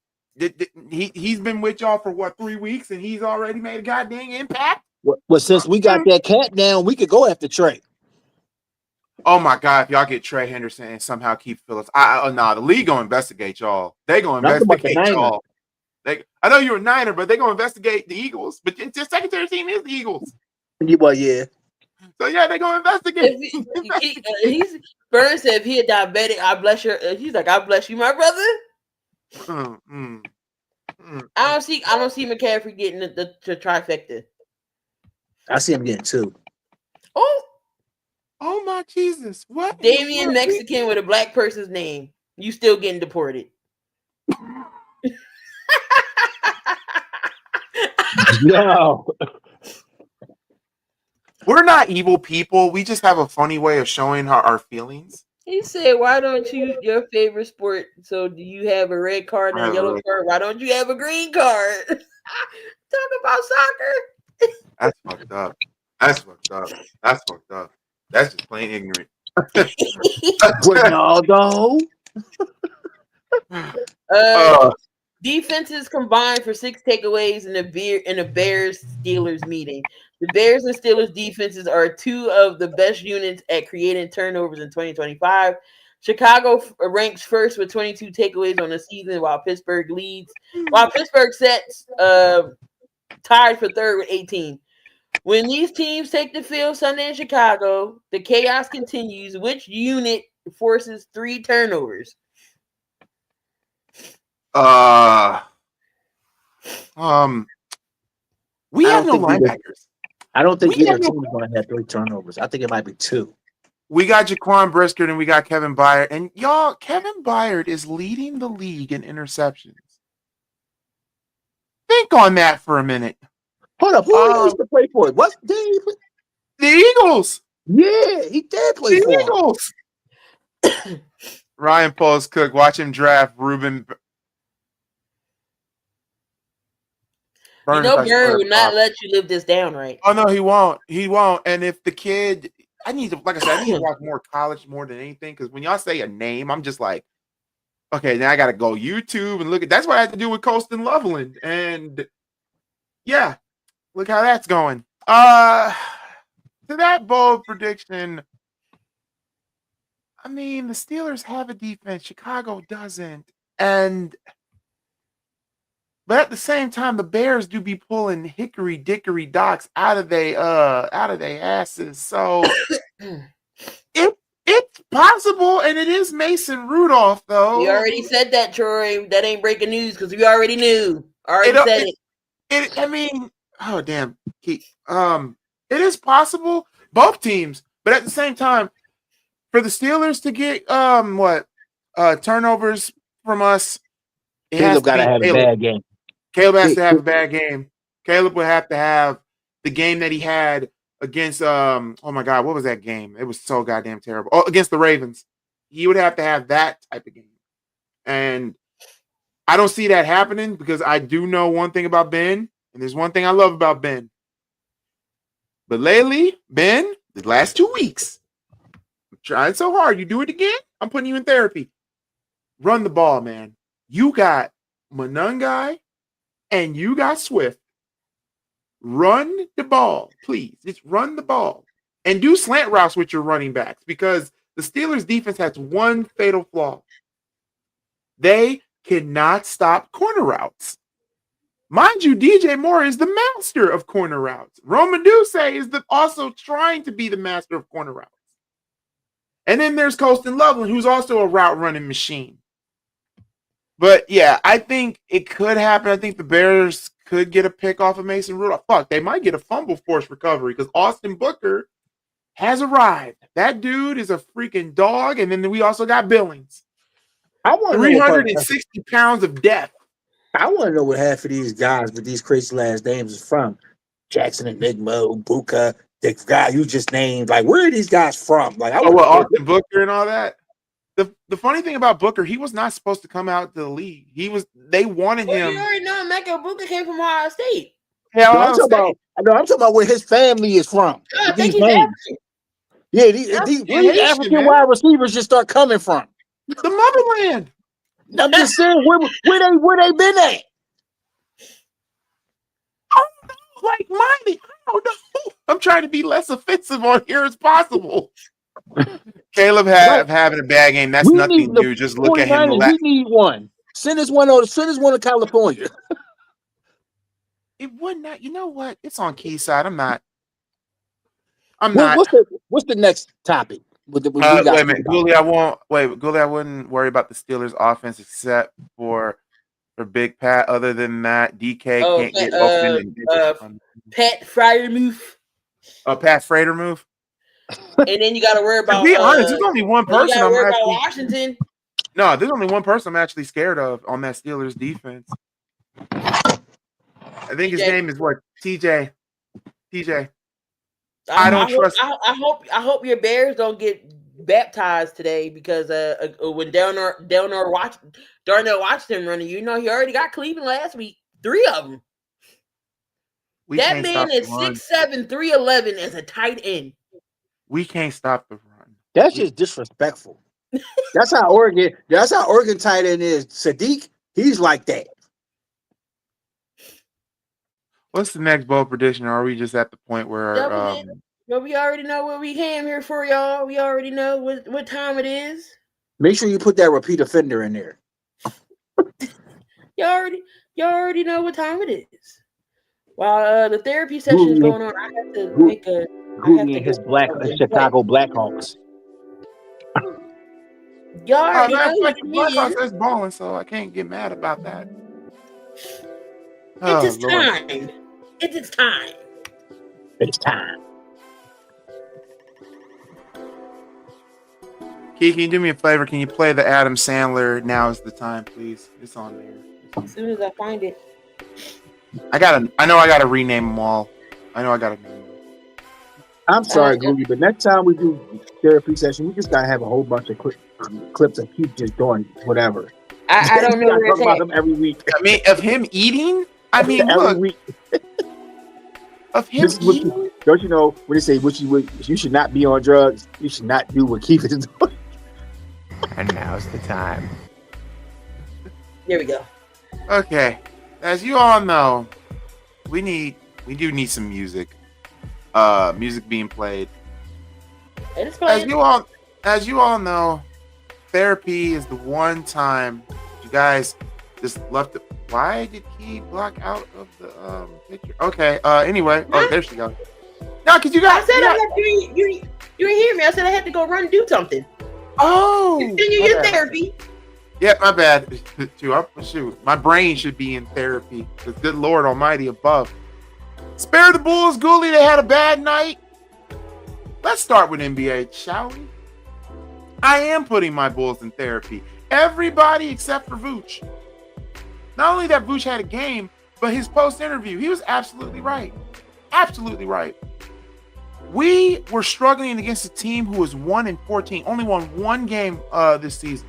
He's been with y'all for what, 3 weeks, and he's already made a goddamn impact. Well, since we got that cap down, we could go after Trey. Oh my God! If y'all get Trey Henderson and somehow keep Phillips, the league gonna investigate y'all. They gonna investigate y'all. I know you're a Niner, but they gonna investigate the Eagles. But your secondary team is the Eagles. Well, yeah. So yeah, they're gonna investigate. Burns said if he a diabetic, I bless your. He's like, I bless you, my brother. I don't see McCaffrey getting the trifecta. I see him getting 2. Oh my Jesus! What? Damian Mexican with a black person's name. You still getting deported? No. We're not evil people. We just have a funny way of showing our feelings. He said, "Why don't you your favorite sport? So do you have a red card and a yellow card? Why don't you have a green card? Talk about soccer." That's fucked up. That's fucked up. That's fucked up. That's just plain ignorant. Ronaldo. Defenses combined for 6 takeaways in the Bears Steelers meeting. The Bears and Steelers defenses are 2 of the best units at creating turnovers in 2025. Chicago ranks first with 22 takeaways on the season, while Pittsburgh leads. While Pittsburgh sets tied for third with 18. When these teams take the field Sunday in Chicago, the chaos continues. Which unit forces 3 turnovers? We have no linebackers. I don't think either team is going to have 3 turnovers. I think it might be 2. We got Jaquan Brisker and we got Kevin Byard. And y'all, Kevin Byard is leading the league in interceptions. Think on that for a minute. Hold up. Who used to play for it? What? The Eagles. Yeah, he did play for the Eagles. Ryan Post Cook, watch him draft Ruben. Burn would not let you live this down, right? Oh no, he won't. He won't. And if the kid, I need to watch more college more than anything, because when y'all say a name, I'm just like, okay, now I got to go YouTube and look at. That's what I had to do with Colston Loveland, and yeah, look how that's going. To that bold prediction, I mean, the Steelers have a defense, Chicago doesn't, but at the same time, the Bears do be pulling hickory dickory docks out of their asses. So it's possible, and it is Mason Rudolph, though. We already said that, Troy. That ain't breaking news because we already knew. Said it. I mean, oh damn, it is possible, both teams, but at the same time, for the Steelers to get turnovers from us, Caleb got to have a bad game. Caleb has to have a bad game. Caleb would have to have the game that he had against oh my God, what was that game? It was so goddamn terrible. Oh, against the Ravens. He would have to have that type of game. And I don't see that happening, because I do know one thing about Ben, and there's one thing I love about Ben. But lately, Ben, the last 2 weeks, I'm trying so hard. You do it again, I'm putting you in therapy. Run the ball, man. You got Monangai and you got Swift. Run the ball, please. Just run the ball. And do slant routes with your running backs, because the Steelers' defense has one fatal flaw. They cannot stop corner routes. Mind you, DJ Moore is the master of corner routes. Roman Duce is also trying to be the master of corner routes. And then there's Colston Loveland, who's also a route running machine. But yeah, I think it could happen. I think the Bears could get a pick off of Mason Rudolph. Fuck, they might get a fumble force recovery, because Austin Booker has arrived. That dude is a freaking dog. And then we also got Billings. I want 360 pounds of death. I want to know what half of these guys with these crazy last names is from. Jackson Enigma, Buka, the guy you just named. Like, where are these guys from? Like, Austin Booker and all that. The funny thing about Booker, he was not supposed to come out to the league. They wanted him. You already know Mecca Booker came from Ohio State. Yeah, I'm talking about where his family is from. I think he's African. Yeah, where these African wide receivers just start coming from? The motherland. I'm just saying, where they been at? I don't know, like Miley. I don't know. I'm trying to be less offensive on here as possible. Caleb having a bad game. That's nothing new. Just look at him. We need one. Send us one to California. It would not. You know what? It's on Keyside. I'm I'm not. What's the next topic? Wait a minute, Gooley. I wouldn't worry about the Steelers' offense except for Big Pat. Other than that, DK can't get open. Pat Freiermuth. Pat Freiermuth. And then you got to worry about. To be honest, there's only one person. You got to worry about Washington. No, there's only one person I'm actually scared of on that Steelers defense. I think his name is what? TJ. I don't trust. I hope your Bears don't get baptized today because when Darnell Washington running, he already got Cleveland last week. 3 of them. That man is 6'7", 311 as a tight end. We can't stop the run. That's just disrespectful. That's how Oregon tight end is. Sadiq, he's like that. What's the next bowl prediction? Or are we just at the point where well, we already know what we came here for, y'all. We already know what time it is. Make sure you put that repeat offender in there. Y'all already know what time it is. While the therapy session is going on, I have to make a Goofy and his Chicago Blackhawks. Y'all already know Blackhawks is balling, so I can't get mad about that. It's time. It's time. It's time. Key, can you do me a favor? Can you play the Adam Sandler "Now Is the Time," please? It's on there. As soon as I find it. I know I gotta rename them all. I know I gotta name them. I'm sorry, Goofy, but next time we do therapy session, we just gotta have a whole bunch of clips of keep just doing whatever. I don't know where talk about them every week. I mean, of him eating. I mean, every look. Week. Of him eating. Don't you know when they say you should not be on drugs? You should not do what Keith is doing. And now's the time. There we go. Okay, as you all know, we do need some music. Music being played. As you all know, therapy is the one time you guys just left it. Why did he block out of the picture? Okay. Anyway, there she goes. No, because you guys. I said you didn't hear me. I said I had to go run and do something. Oh. Continue your therapy. Yeah, my bad. Shoot, my brain should be in therapy. The good Lord Almighty above. Spare the Bulls, Gooley. They had a bad night. Let's start with NBA, shall we? I am putting my Bulls in therapy. Everybody except for Vooch. Not only that Vooch had a game, but his post-interview, he was absolutely right. Absolutely right. We were struggling against a team who was 1-14, only won one game this season.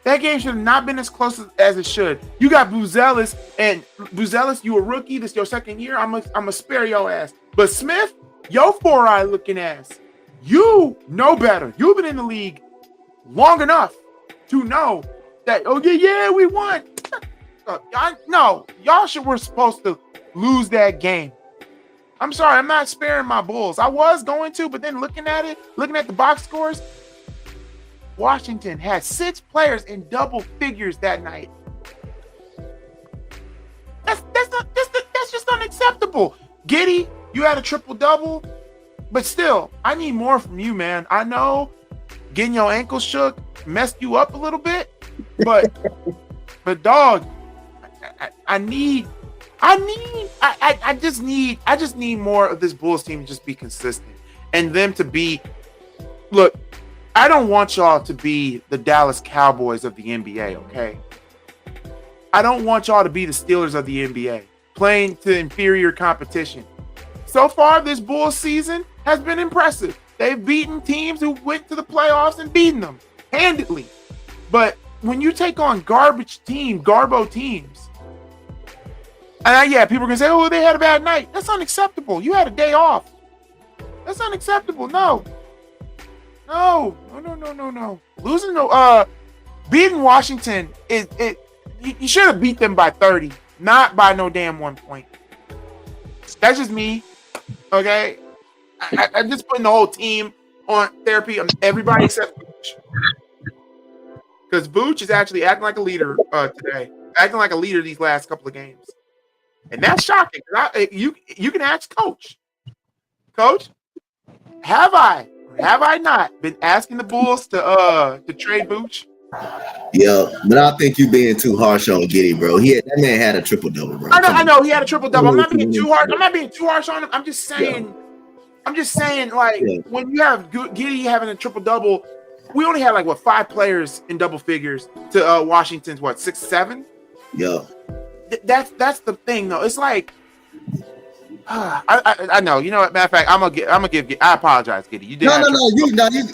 That game should have not been as close as it should. You got Buzelis, and Buzelis, you a rookie. This your second year. I'm a spare your ass. But Smith, your 4-eye looking ass. You know better. You've been in the league long enough to know that. Oh yeah, we won. No, y'all were supposed to lose that game. I'm sorry, I'm not sparing my Bulls. I was going to, but then looking at the box scores, Washington had 6 players in double figures that night. That's just unacceptable. Giddey, you had a triple-double, but still, I need more from you, man. I know getting your ankle shook messed you up a little bit, but dog, I just need more of this Bulls team to just be consistent and them to be. Look, I don't want y'all to be the Dallas Cowboys of the NBA, okay? I don't want y'all to be the Steelers of the NBA, playing to inferior competition. So far, this Bulls season has been impressive. They've beaten teams who went to the playoffs and beaten them handedly. But when you take on garbo teams, and yeah, people are going to say, oh, they had a bad night. That's unacceptable. You had a day off. That's unacceptable. No. Beating Washington you should have beat them by 30, not by no damn 1 point. That's just me. Okay. I'm just putting the whole team on therapy. Everybody except Vooch. Because Vooch is actually acting like a leader today. Acting like a leader these last couple of games. And that's shocking. You can ask Coach. Coach, have I not been asking the Bulls to trade Vooch? Yeah, but I think you being too harsh on Giddy, bro. That man had a triple double, bro. I know he had a triple double. I'm not being too harsh on him. I'm just saying, like when you have Giddy having a triple double, we only had like 5 players in double figures to Washington's 6, 7. Yeah, that's the thing though. It's like I know. You know what? Matter of fact, I'm gonna give. I apologize, Giddy. You did. No.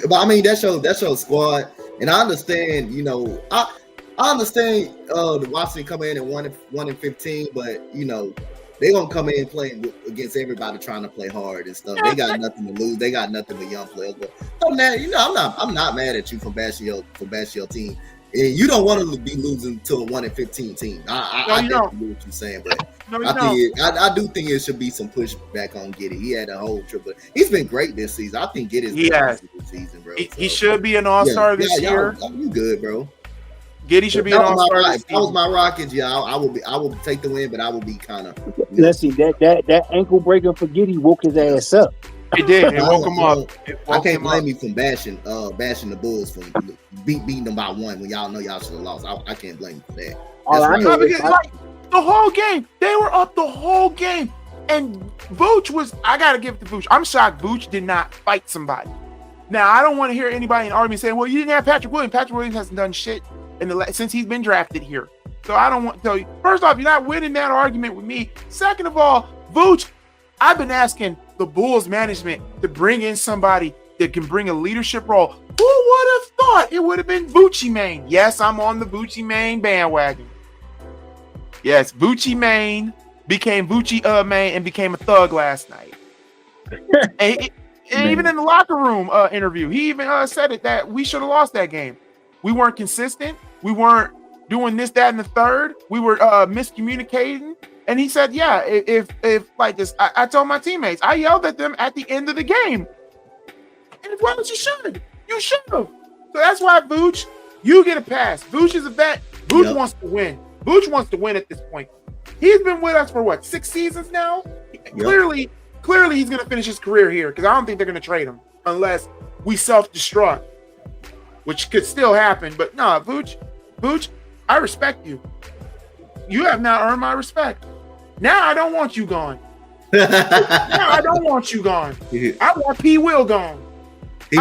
But I mean, that's your squad, and I understand. You know, I understand the Washington come in at 1-15, but you know, they gonna come in playing against everybody trying to play hard and stuff. They got nothing to lose. They got nothing but young players. But other than that, you know, I'm not mad at you for bashing your team. And you don't want to be losing to a 1-15 team. I definitely know what you're saying, but I do think it should be some pushback on Giddy. He had a whole triple. He's been great this season. I think Giddy's been great this season, bro. He should be an all-star this year. You good, bro? Giddy should be an all-star. If that was my Rockets, I would take the win, but I would be kind of. Let's see that ankle breaker for Giddy woke his ass up. It did. It woke him up. I can't blame you from bashing the Bulls for beating them by 1 when y'all know y'all should have lost. I can't blame you for that. The whole game, they were up the whole game, and Vooch was. I gotta give it to Vooch. I'm shocked Vooch did not fight somebody. Now I don't want to hear anybody in the argument saying, "Well, you didn't have Patrick Williams. Patrick Williams hasn't done shit since he's been drafted here." So I don't want to tell you. First off, you're not winning that argument with me. Second of all, Vooch, I've been asking the Bulls management to bring in somebody that can bring a leadership role. Who would have thought it would have been Bucci Mane? Yes, I'm on the Bucci Mane bandwagon. Yes, Bucci Mane became Bucci Mane and became a thug last night. and even in the locker room interview, he even said it that we should have lost that game. We weren't consistent. We weren't doing this, that, and the third. We were miscommunicating. And he said, yeah, if like this, I told my teammates, I yelled at them at the end of the game. And as well as you should. You should have. So that's why, Vooch, you get a pass. Vooch is a vet. Vooch wants to win. Vooch wants to win at this point. He's been with us for 6 seasons now? Yep. Clearly he's going to finish his career here because I don't think they're going to trade him unless we self-destruct, which could still happen. But no, Vooch, I respect you. You have now earned my respect. Now I don't want you gone. I want P. Will gone. He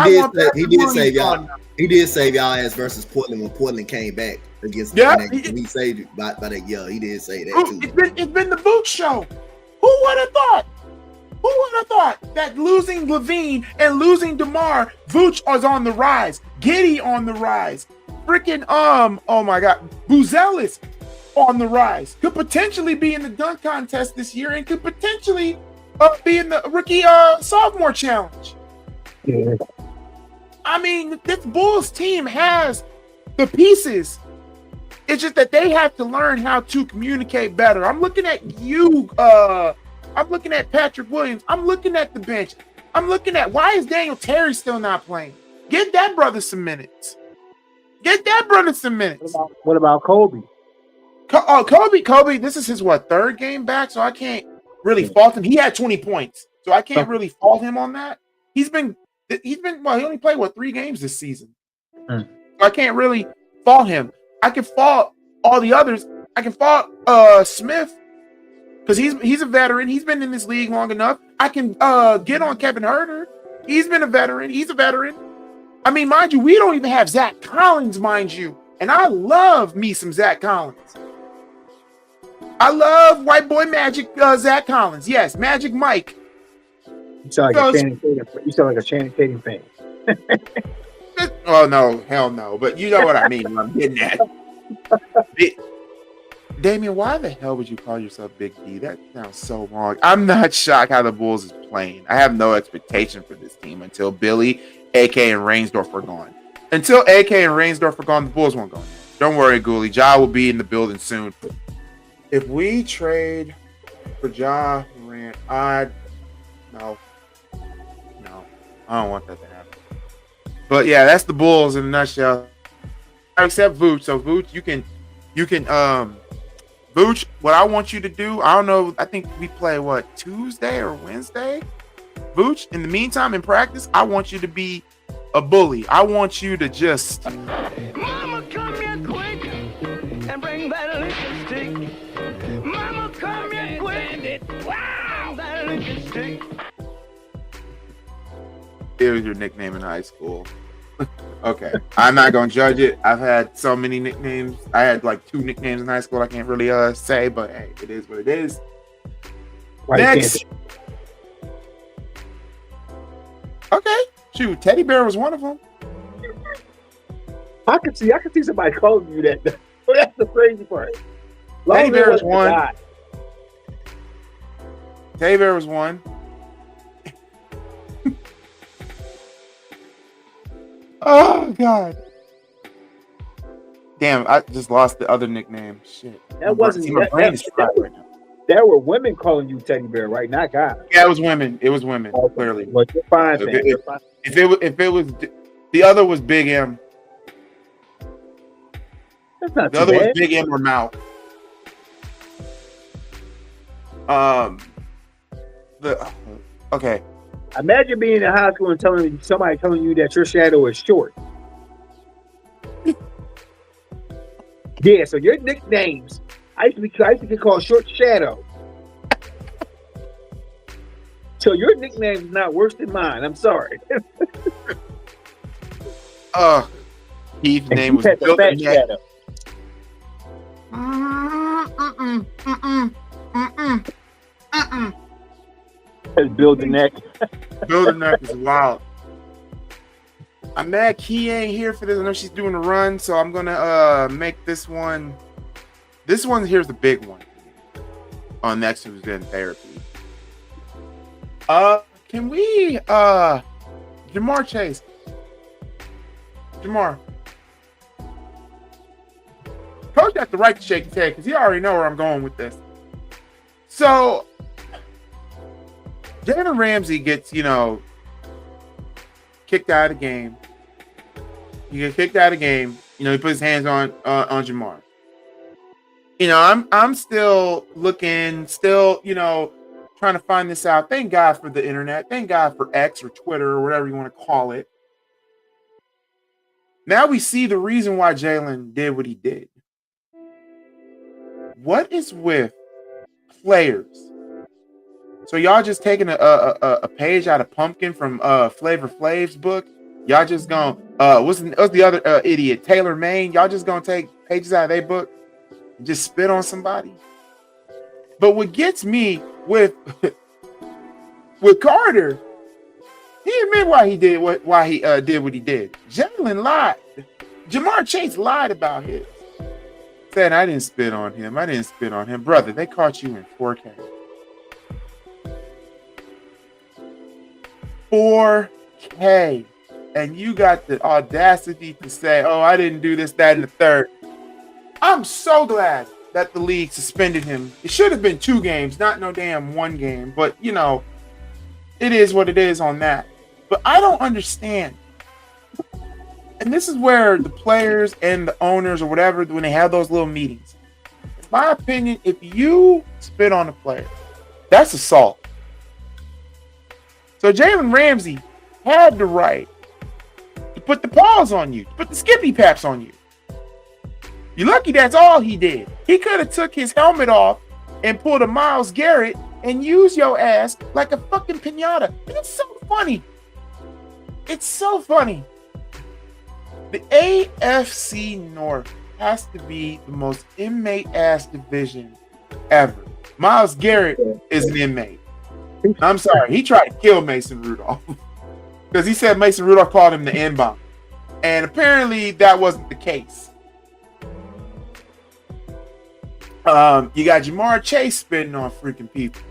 did save y'all ass versus Portland when Portland came back against. Yeah, he saved it by that. Yeah, he did say that too. It's been the Vooch show. Who would have thought that losing Levine and losing DeMar, Vooch was on the rise, Giddy on the rise, freaking oh my God, Buzelis on the rise, could potentially be in the dunk contest this year and could potentially be in the rookie sophomore challenge. Yeah. I mean, this Bulls team has the pieces. It's just that they have to learn how to communicate better. I'm looking at you. I'm looking at Patrick Williams. I'm looking at the bench. I'm looking at why is Daniel Terry still not playing? Get that brother some minutes. What about Kobe? Kobe, this is his third game back, so I can't really fault him. He had 20 points, so I can't really fault him on that. He only played 3 games this season. So I can't really fault him. I can fault all the others. I can fault Smith because he's a veteran. He's been in this league long enough. I can get on Kevin Huerter. He's been a veteran. He's a veteran. I mean, mind you, we don't even have Zach Collins, mind you. And I love me some Zach Collins. I love white boy Magic Zach Collins. Yes, Magic Mike. You sound like a Channing Tatum fan. Oh no, hell no! But you know what I mean. I'm getting at. Damian, why the hell would you call yourself Big D? That sounds so wrong. I'm not shocked how the Bulls is playing. I have no expectation for this team until Billy, AK, and Reinsdorf are gone. Until AK and Reinsdorf are gone, the Bulls won't go. Don't worry, Ghoulie. Ja will be in the building soon. If we trade for Ja Morant, no, I don't want that to happen. But yeah, that's the Bulls in a nutshell. Except Vooch. So Vooch, you can Vooch, what I want you to do, I don't know, I think we play Tuesday or Wednesday? Vooch, in the meantime, in practice, I want you to be a bully. I want you to just. Mama, come here quick and bring that liquor stick. Mama, come here quick. Wow, that liquor stick. It was your nickname in high school. Okay, I'm not gonna judge it. I've had so many nicknames. I had like 2 nicknames in high school. I can't really say, but hey, it is what it is. Right, Next. Okay, shoot, Teddy Bear was one of them. I can see somebody calling you that. That's the crazy part. Teddy Bear was Long one. as it Teddy Bear was one. Oh God! Damn, I just lost the other nickname. Shit. That wasn't- See, my that- brain that- is fried right now. There were women calling you Teddy Bear, right? Not guys. Yeah, it was women. It was women. Clearly, Well, you're fine. If then. it- You're fine. if it was the other was Big M. That's not The too other was bad. Big M or Mouth. Okay. Imagine being in high school and somebody telling you that your shadow is short. Yeah, so your nicknames. I used to get called Short Shadow. So your nickname is not worse than mine. I'm sorry. Keith's And name you was had the Built Fat Neck. Shadow. Building that. Building Neck is wild. I'm mad Key ain't here for this. I know she's doing a run, so I'm gonna make this one. This one here's the big one. On Next Who's in Therapy. Can we Jamar Chase? Jamar. Coach got the right to shake his head because he already know where I'm going with this. So Jalen Ramsey gets, kicked out of the game. He gets kicked out of the game. He puts his hands on Jamar. I'm still looking, trying to find this out. Thank God for the internet. Thank God for X or Twitter or whatever you want to call it. Now we see the reason why Jalen did what he did. What is with players? So y'all just taking a page out of Pumpkin from Flavor Flav's book? Y'all just gonna what's the other idiot, Taylor Maine? Y'all just gonna take pages out of their book and just spit on somebody? But what gets me with Carter, he admitted why he did what he did. Jalen lied. Jamar Chase lied about his. Said I didn't spit on him. I didn't spit on him, brother. They caught you in 4K. 4K. And you got the audacity to say, oh, I didn't do this, that, and the third. I'm so glad that the league suspended him. It should have been 2 games, not no damn 1 game. But, it is what it is on that. But I don't understand. And this is where the players and the owners or whatever, when they have those little meetings. In my opinion, if you spit on a player, that's assault. So Jalen Ramsey had the right to put the paws on you, to put the skippy paps on you. You're lucky that's all he did. He could have took his helmet off and pulled a Myles Garrett and used your ass like a fucking piñata. And it's so funny. It's so funny. The AFC North has to be the most inmate-ass division ever. Myles Garrett is an inmate. I'm sorry. He tried to kill Mason Rudolph because he said Mason Rudolph called him the N-bomb. And apparently that wasn't the case. You got Jamar Chase spitting on freaking people.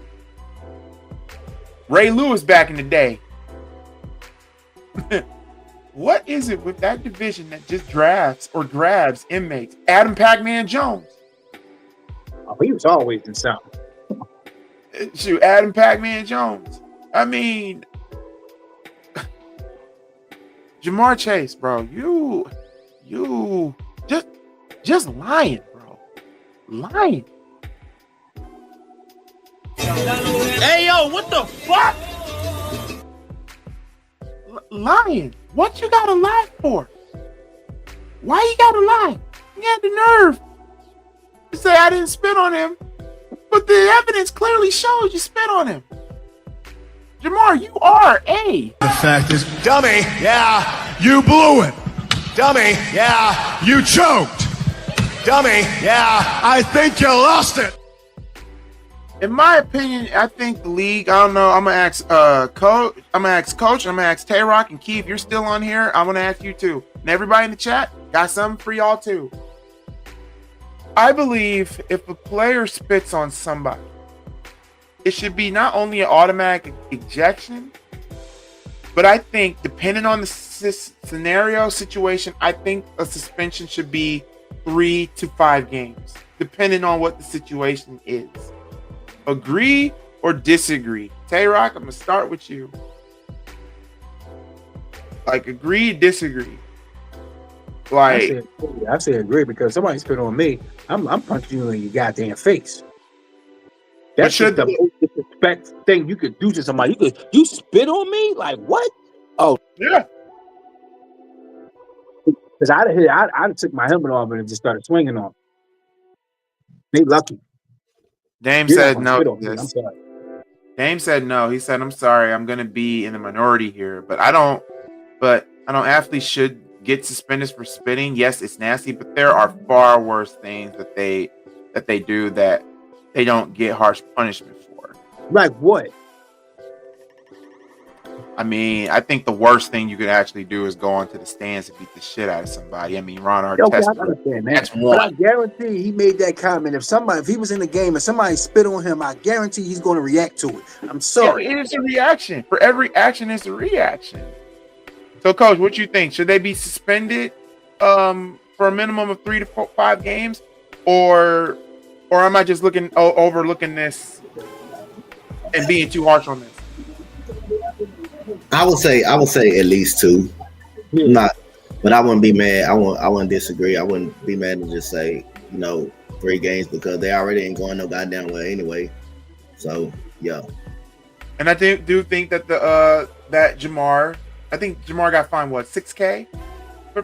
Ray Lewis back in the day. What is it with that division that just drafts or grabs inmates? Adam Pac-Man Jones. Oh, he was always in something. Shoot, Adam Pac-Man Jones. I mean, Jamar Chase, bro, you just lying, bro. Lying. Hey, yo, what the fuck? lying. What you gotta lie for? Why you gotta lie? You had the nerve to say I didn't spit on him, but the evidence clearly shows you spit on him. Jamar, you are a. The fact is, dummy, yeah, you blew it. Dummy, yeah, you choked. Dummy, yeah, I think you lost it. In my opinion, I think the league, I don't know, I'm gonna ask Coach, I'm gonna ask Tay-Rock and Key, if you're still on here, I'm gonna ask you too. And everybody in the chat, got something for y'all too. I believe if a player spits on somebody, it should be not only an automatic ejection, but I think depending on the scenario, situation, I think a suspension should be 3 to 5 games, depending on what the situation is. Agree or disagree? Tay-Rock, I'm gonna start with you. Like, agree, disagree? Like, I say agree, because somebody spit on me, I'm punching you in your goddamn face. That's should the most disrespect thing you could do to somebody. You spit on me? Like what? Oh yeah. Because I'd took my helmet off and just started swinging on. They lucky. Dame You're said not gonna no. spit on me. I'm sorry. Dame said no. He said, I'm sorry, I'm gonna be in the minority here. But I don't athletes should get suspended for spitting. Yes, it's nasty, but there are far worse things that they do that they don't get harsh punishment for. Like what? I mean, I think the worst thing you could actually do is go onto the stands and beat the shit out of somebody. I mean, Ron Artest. Okay, I understand that. That's But one. I guarantee he made that comment. If he was in the game and somebody spit on him, I guarantee he's going to react to it. I'm sorry. Yeah, it's a reaction. For every action, it's a reaction. So, Coach, what you think? Should they be suspended for a minimum of 3 to 5 games, or am I just overlooking this and being too harsh on this? I would say at least 2. Not, but I wouldn't be mad. I wouldn't disagree. I wouldn't be mad to just say 3 games, because they already ain't going no goddamn way anyway. So yeah. And I do think that that Jamar, I think Jamar got fined $6,000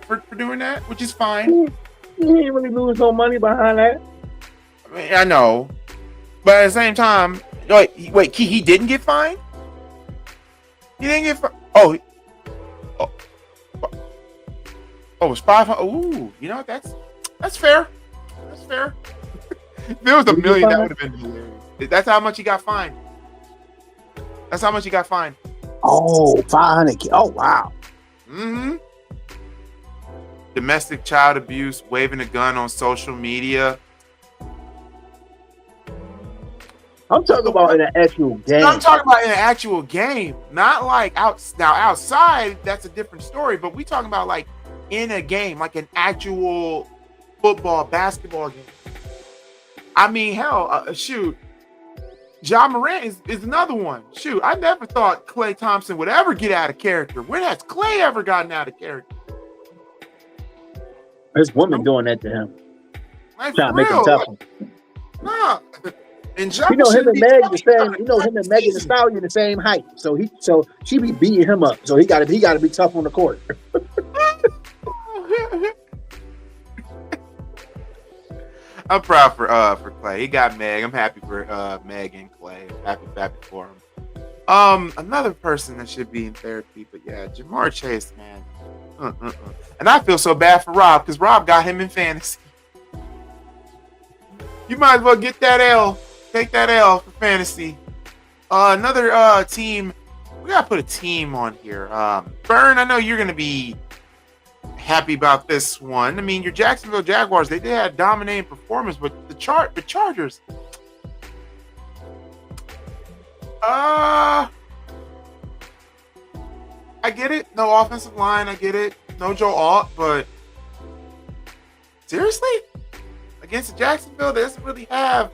for doing that, which is fine. He didn't really lose no money behind that. I mean, I know, but at the same time, wait, he didn't get fined. He didn't get fined. Oh, it's 500. Ooh, that's fair. That's fair. If it was $1 million, that would have been hilarious. That's how much he got fined. That's how much he got fined. Oh, 500. Oh, wow. Mm-hmm. Domestic child abuse, waving a gun on social media. I'm talking about in an actual game. I'm talking about in an actual game, not like outside. That's a different story. But we talking about like in a game, like an actual football, basketball game. I mean, hell, shoot. Ja Morant is another one. Shoot, I never thought Klay Thompson would ever get out of character. When has Klay ever gotten out of character? There's women doing that to him. Like, Trying to for make him real, tougher. nah. And Ja Him shouldn't and be Meg talking the same. about Him and it. Megan Thee Stallion the same height. So she be beating him up. So he got to be tough on the court. I'm proud for Klay. He got Meg. I'm happy for Meg and Klay. Happy for him. Another person that should be in therapy, but yeah, Jamar Chase, man. And I feel so bad for Rob, because Rob got him in fantasy. You might as well get that L. Take that L for fantasy. Another team. We gotta put a team on here. Byrne, I know you're gonna be happy about this one. I mean, your Jacksonville Jaguars, they did have dominating performance, but the Chargers. I get it. No offensive line. I get it. No Joe Alt, but seriously, against Jacksonville, they doesn't really have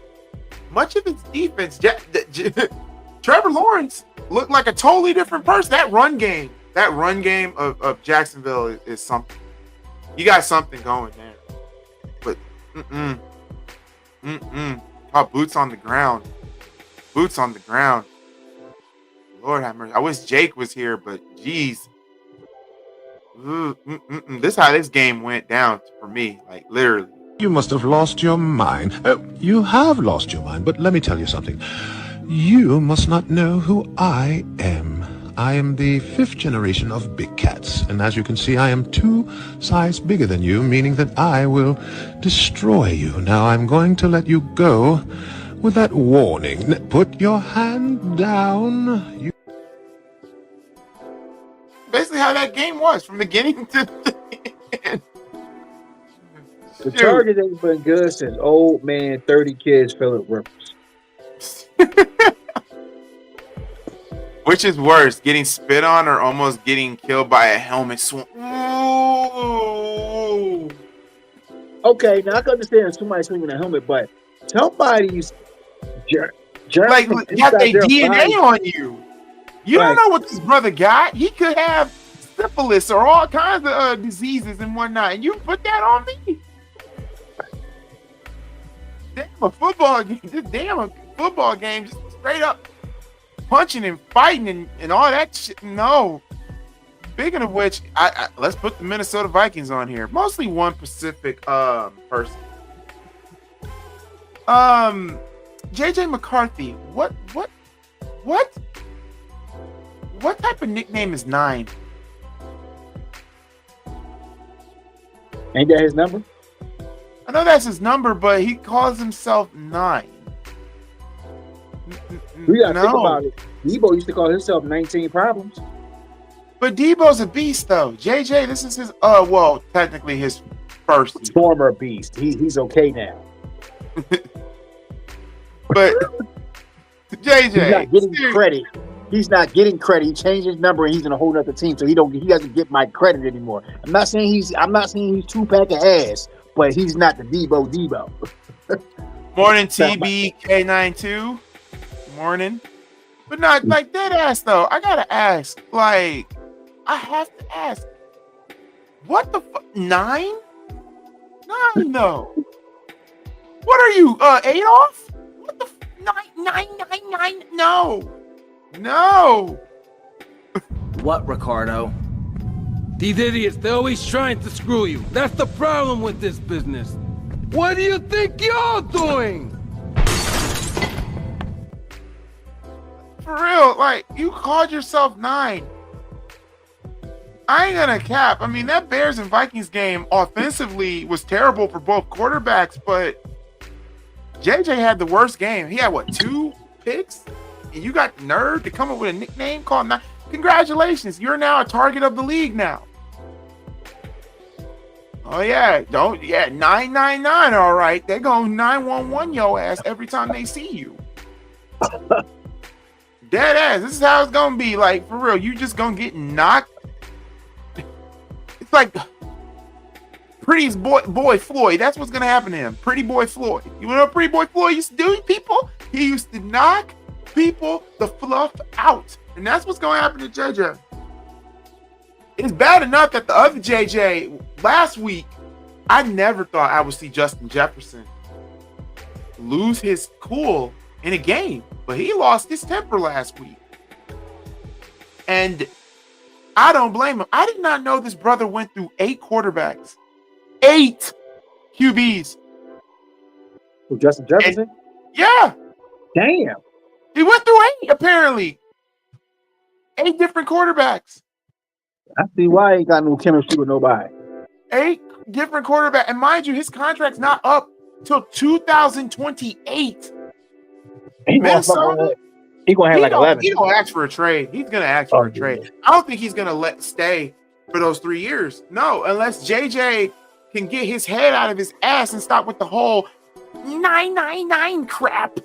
much of its defense. Trevor Lawrence looked like a totally different person. That run game of Jacksonville is something. You got something going there. But oh, boots on the ground. Boots on the ground. Lord have mercy. I wish Jake was here, but geez, This is how this game went down for me, like literally. You must have lost your mind. You have lost your mind, but let me tell you something. You must not know who I am. I am the 5th generation of big cats, and as you can see, I am 2 sizes bigger than you, meaning that I will destroy you. Now I'm going to let you go with that warning. Put your hand down. You Basically, how that game was from beginning to the end. The Chargers ain't been good since old man 30 kids Philip Rivers. Which is worse, getting spit on or almost getting killed by a helmet swing? Ooh. Okay, now I can understand somebody swinging a helmet, but somebody's Like, got their DNA on you. You don't know what this brother got. He could have syphilis or all kinds of diseases and whatnot, and you put that on me? Damn, a football game. Just damn a football game. Just straight up punching and fighting and all that shit. No. Speaking of which, I let's put the Minnesota Vikings on here. Mostly one Pacific person. JJ McCarthy. What type of nickname is 9? Ain't that his number? I know that's his number, but he calls himself 9. We gotta think about it. Debo used to call himself 19 Problems. But Debo's a beast, though. JJ, this is his, well, technically his first year. Former beast. He's okay now. But JJ, he's not getting credit. He's not getting credit. He changed his number and he's in a whole nother team, so he doesn't get my credit anymore. I'm not saying he's 2-pack of ass, but he's not the Debo. Morning TBK92. Morning. But not like that ass though. I gotta ask. Like, I have to ask. What the fuck? 9? 9 though. What are you? Adolf? What the 9? No. What, Ricardo? These idiots, they're always trying to screw you. That's the problem with this business. What do you think you're doing? For real, like, you called yourself 9. I ain't gonna cap. I mean, that Bears and Vikings game offensively was terrible for both quarterbacks, but JJ had the worst game. He had, 2 picks? And you got the nerve to come up with a nickname called 9? Congratulations, you're now a target of the league now. Oh yeah, 999, all right. They're going 911 your ass every time they see you. Dead ass. This is how it's gonna be. Like, for real, you just gonna get knocked. It's like Pretty boy Floyd. That's what's gonna happen to him. Pretty boy Floyd. You know what Pretty boy Floyd used to do, people? He used to knock people the fluff out. And that's what's going to happen to JJ. It's bad enough that the other JJ last week, I never thought I would see Justin Jefferson lose his cool in a game, but he lost his temper last week. And I don't blame him. I did not know this brother went through 8 quarterbacks, 8 QBs. Who, Justin Jefferson? And, yeah. Damn. He went through 8, apparently. 8 different quarterbacks. I see why he ain't got no chemistry with nobody. 8 different quarterbacks. And mind you, his contract's not up till 2028. He gonna have like 11. He's gonna ask for a trade. He's gonna ask for a trade. I don't think he's gonna stay for those 3 years. No, unless JJ can get his head out of his ass and stop with the whole 999 crap.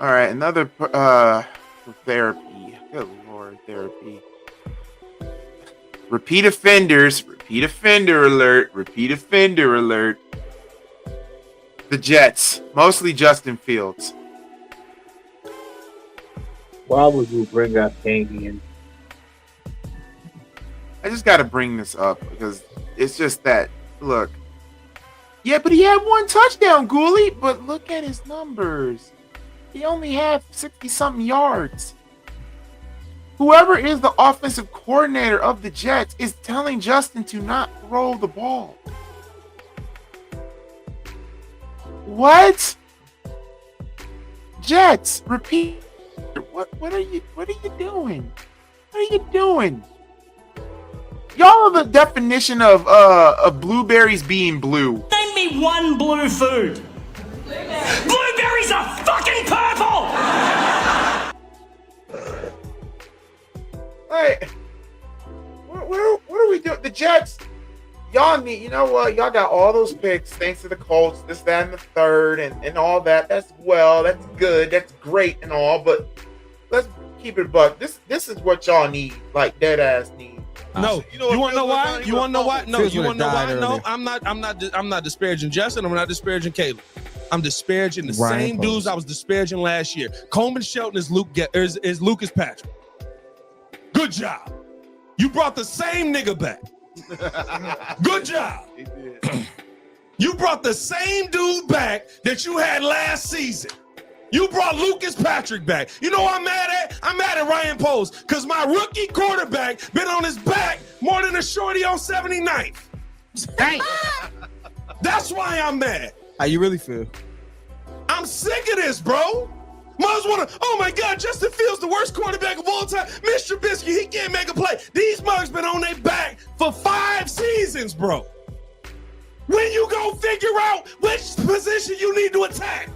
All right, another therapy. Good Lord, therapy. Repeat offenders. Repeat offender alert. Repeat offender alert. The Jets, mostly Justin Fields. Why would you bring up Damian? I just got to bring this up because it's just that, look. Yeah, but he had 1 touchdown, Ghoulie. But look at his numbers. He only had 60-something yards. Whoever is the offensive coordinator of the Jets is telling Justin to not throw the ball. What? Jets, repeat. What are you doing? What are you doing? Y'all are the definition of blueberries being blue. Name me one blue food. Blueberries are fucking purple! Hey, what are we doing? The Jets, y'all need, you know what? Y'all got all those picks thanks to the Colts, this, that, and the third, and all that. That's good. That's great and all, but let's keep it a buck. This is what y'all need, like dead ass need. No, you want to know why? You want to know why? No, you want to know why? No, I'm not disparaging Justin. I'm not disparaging Caleb. I'm disparaging the same dudes I was disparaging last year. Coleman Shelton is Lucas Patrick. Good job. You brought the same nigga back. Good job. You brought the same dude back that you had last season. You brought Lucas Patrick back. You know what I'm mad at? I'm mad at Ryan Poles because my rookie quarterback been on his back more than a shorty on 79th. That's why I'm mad. How you really feel? I'm sick of this, bro. Muz wanna, oh my God, Justin Fields, the worst quarterback of all time. Mr. Trubisky, he can't make a play. These mugs been on their back for 5 seasons, bro. When you gonna figure out which position you need to attack?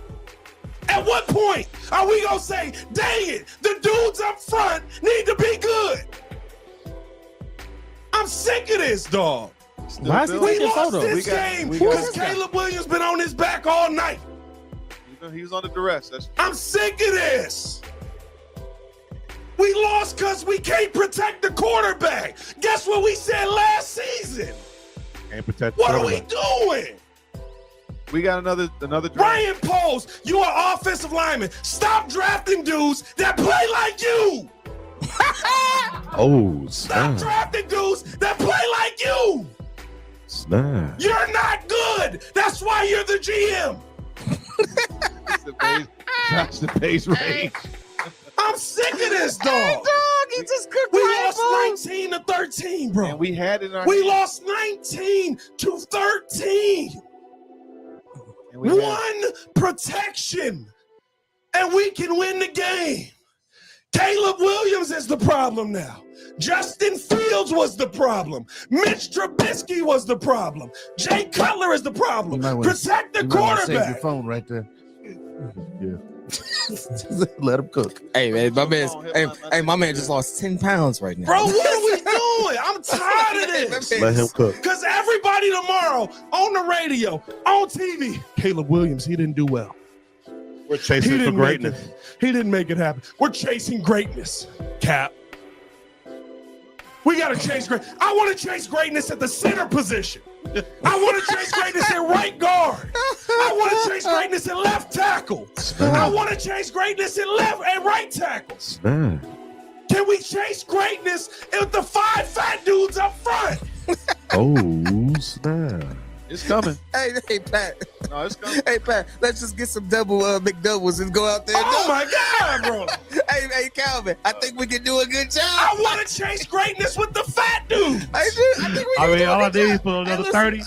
At what point are we gonna say, dang it, the dudes up front need to be good? I'm sick of this, dog. Why is he We taking lost photos? this game because Caleb Williams been on his back all night. He was under duress. I'm sick of this. We lost because we can't protect the quarterback. Guess what we said last season? Can't protect. What are we doing? We got another draft. Ryan Poles, you are offensive lineman. Stop drafting dudes that play like you. Oh, Stop drafting dudes that play like you. snap. You're not good. That's why you're the GM. That's the pace range. I'm sick of this, dog. He just cooked We Ryan lost Poles. 19-13, bro. And we had it in our We hands. lost 19-13. And we had- One protection, and we can win the game. Caleb Williams is the problem now. Justin Fields was the problem. Mitch Trubisky was the problem. Jay Cutler is the problem. Protect the quarterback. phone right there. Yeah. Let him cook. Hey man, my man just lost 10 pounds right now. Bro, what are we doing? I'm tired of this. Let him cook. Because everybody tomorrow on the radio, on TV, Caleb Williams, he didn't do well. We're chasing for greatness. He didn't make it happen. We're chasing greatness, Cap. We got to chase great. I want to chase greatness at the center position. I want to chase greatness at right guard. I want to chase greatness at left tackle. I want to chase greatness at left and right tackle. Snap. Can we chase greatness with the 5 fat dudes up front? Oh, snap. It's coming. Hey Pat. No, it's coming. Hey Pat, let's just get some double McDoubles and go out there. And Oh do it. my God, bro. Hey Calvin, I think we can do a good job. I want to chase greatness with the fat dude. I think we can do a good job. for another Hey, 30.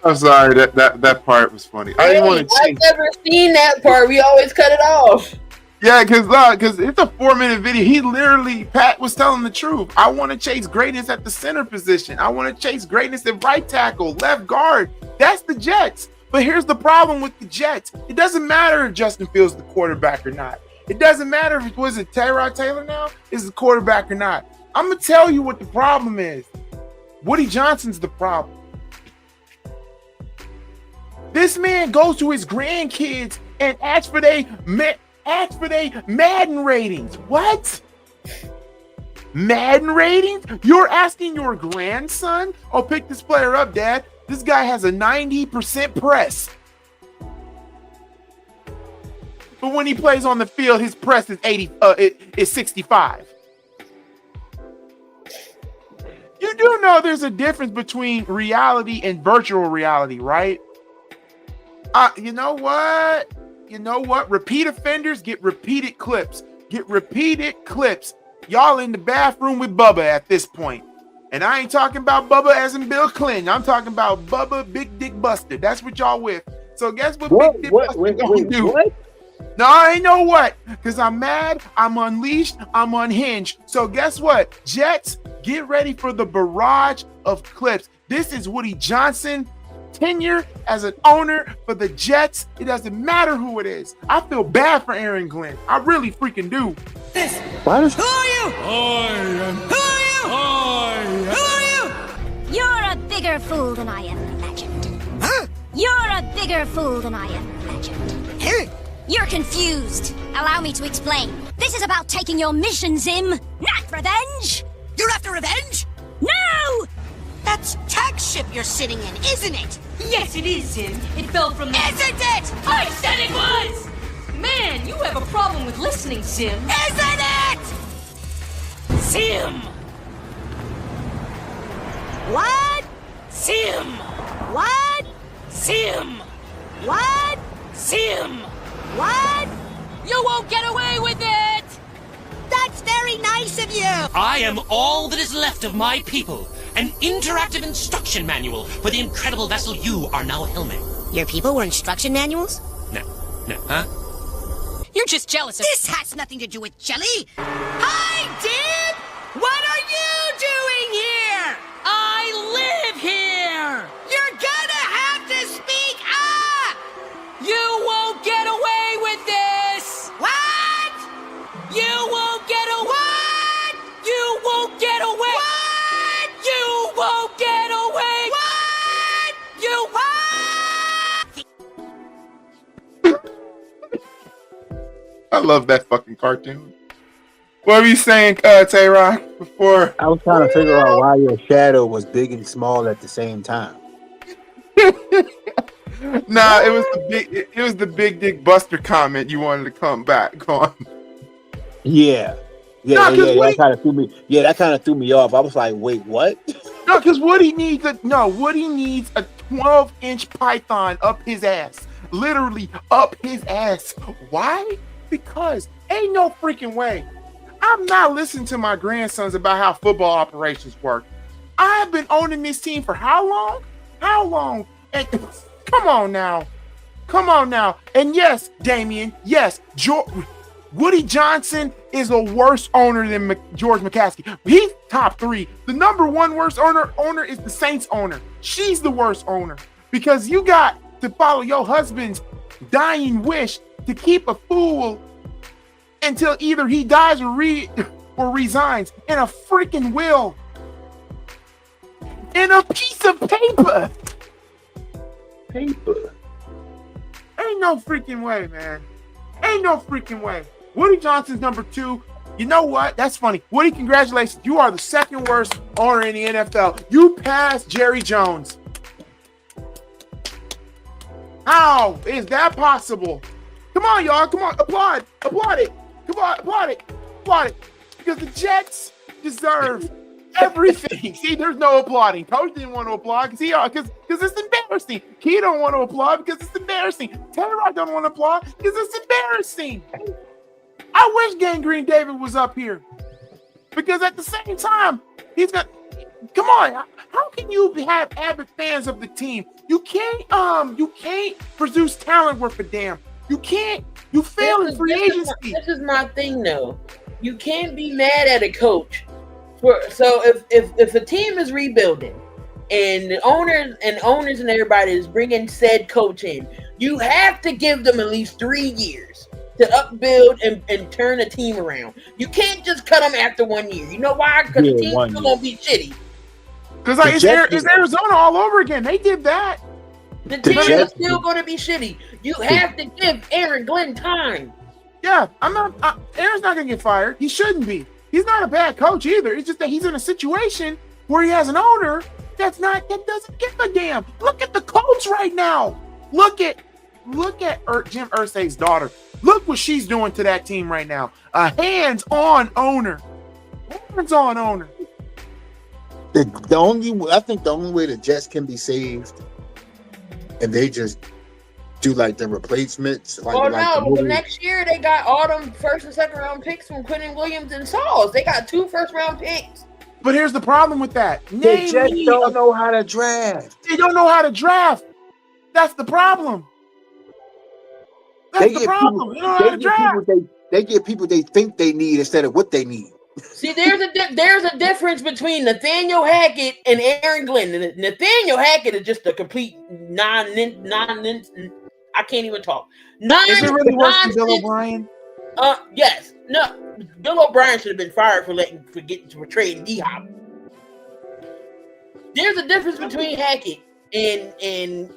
I'm sorry, that part was funny. I didn't want to I've change. never seen that part. We always cut it off. Yeah, because it's a 4-minute video. Pat was telling the truth. I want to chase greatness at the center position. I want to chase greatness at right tackle, left guard. That's the Jets. But here's the problem with the Jets. It doesn't matter if Justin Fields is the quarterback or not. It doesn't matter if was it Tyrod Taylor now is the quarterback or not. I'm gonna tell you what the problem is. Woody Johnson's the problem. This man goes to his grandkids and asks for they Madden ratings. What? Madden ratings? You're asking your grandson? Oh, pick this player up, Dad. This guy has a 90% press. But when he plays on the field, his press is 65. You do know there's a difference between reality and virtual reality, right? You know what? you know what? Repeat offenders get repeated clips. Get repeated clips. Y'all in the bathroom with Bubba at this point. And I ain't talking about Bubba as in Bill Clinton. I'm talking about Bubba Big Dick Buster. That's what y'all with. So guess what Big Dick Buster gonna do? What? No, I ain't know what. Because I'm mad, I'm unleashed, I'm unhinged. So guess what? Jets, get ready for the barrage of clips. This is Woody Johnson tenure as an owner for the Jets. It doesn't matter who it is. I feel bad for Aaron Glenn. I really freaking do. Why does Who are you? Who are you? Who are you? You're a bigger fool than I ever imagined. Huh? You're a bigger fool than I ever imagined. Hey. You're confused. Allow me to explain. This is about taking your mission, Zim, not revenge. You're after revenge? No! That's tag ship you're sitting in, isn't it? Yes, it is, Zim. It fell from the... Isn't it? I said it was! Man, you have a problem with listening, Zim. Isn't it? Zim! What? Zim! What? Zim! What? Zim! What? You won't get away with it! That's very nice of you! I am all that is left of my people. An interactive instruction manual for the incredible vessel you are now helming. Your people were instruction manuals? No, huh? You're just jealous of... This has nothing to do with jelly! Hi, Dib! What are you doing here? I live here! You're gonna have to speak up! You won't get away with this! What? You won't get away! What? You won't get away! What? You won't get away! What? You... I love that fucking cartoon. What were you saying, Tay-Rock, before? I was trying to figure out why your shadow was big and small at the same time. Nah, it was the Big Dick Buster comment you wanted to come back on. Yeah. That kind of threw me. Yeah, that kind of threw me off. I was like, wait, what? No, because Woody needs a 12-inch python up his ass. Literally up his ass. Why? Because ain't no freaking way. I'm not listening to my grandsons about how football operations work. I've been owning this team for how long? How long? And come on now. And yes, Damien, yes, Woody Johnson is a worse owner than George McCaskey. He's top 3. The number 1 worst owner is the Saints owner. She's the worst owner because you got to follow your husband's dying wish to keep a fool until either he dies or resigns in a freaking will. In a piece of paper. Ain't no freaking way, man. Ain't no freaking way. Woody Johnson's number 2. You know what? That's funny. Woody, congratulations. You are the second worst owner in the NFL. You passed Jerry Jones. How is that possible? Come on, y'all. Come on. Applaud it. Come on, applaud it. Because the Jets deserve everything. See, there's no applauding. Coach didn't want to applaud because it's embarrassing. Key don't want to applaud because it's embarrassing. Tay-Rock don't want to applaud because it's embarrassing. I wish Gangrene David was up here because at the same time, he's got. Come on, how can you have avid fans of the team? You can't produce talent worth a damn. You can't. You fail in free agency. This is my thing, though. You can't be mad at a coach. So if a team is rebuilding and the owners and everybody is bringing said coach in, you have to give them at least 3 years to upbuild and turn a team around. You can't just cut them after 1 year. You know why? Because the team's still gonna be shitty. Because it's Arizona all over again. They did that. The team is still going to be shitty. You have to give Aaron Glenn time. Yeah, Aaron's not going to get fired. He shouldn't be. He's not a bad coach either. It's just that he's in a situation where he has an owner that doesn't give a damn. Look at the Colts right now. Look at Jim Irsay's daughter. Look what she's doing to that team right now. A hands-on owner. Hands-on owner. I think the only way the Jets can be saved, and they just do like the replacements. Like, Well, like no, but next year they got all them first and second round picks from Quentin Williams and Sauls. They got 2 first round picks. But here's the problem with that. They just don't know how to draft. They don't know how to draft. That's the problem. That's the problem. They don't know how to draft. They get people they think they need instead of what they need. See, there's a difference between Nathaniel Hackett and Aaron Glenn. Nathaniel Hackett is just a complete non. I can't even talk. Is it really worse than Bill O'Brien? Yes. No, Bill O'Brien should have been fired for trading D-Hop. There's a difference between Hackett and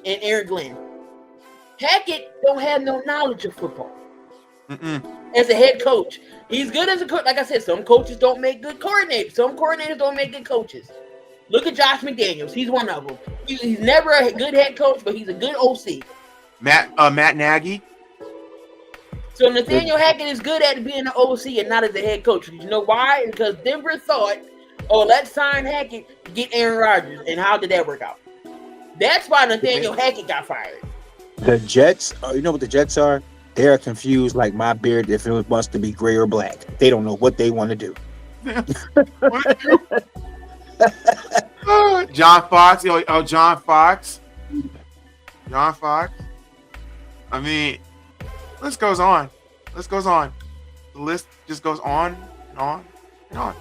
Aaron Glenn. Hackett don't have no knowledge of football. As a head coach, he's good as a coach. Like I said, some coaches don't make good coordinators. Some coordinators don't make good coaches. Look at Josh McDaniels. He's one of them. He's never a good head coach, but he's a good OC. Matt Nagy. So Nathaniel Hackett is good at being an OC and not as a head coach. You know why? Because Denver thought, oh, let's sign Hackett to get Aaron Rodgers. And how did that work out? That's why Nathaniel Hackett got fired. The Jets, you know what the Jets are? They're confused like my beard if it wants to be gray or black. They don't know what they want to do. John Fox. John Fox. I mean, list goes on. The list just goes on and on and on.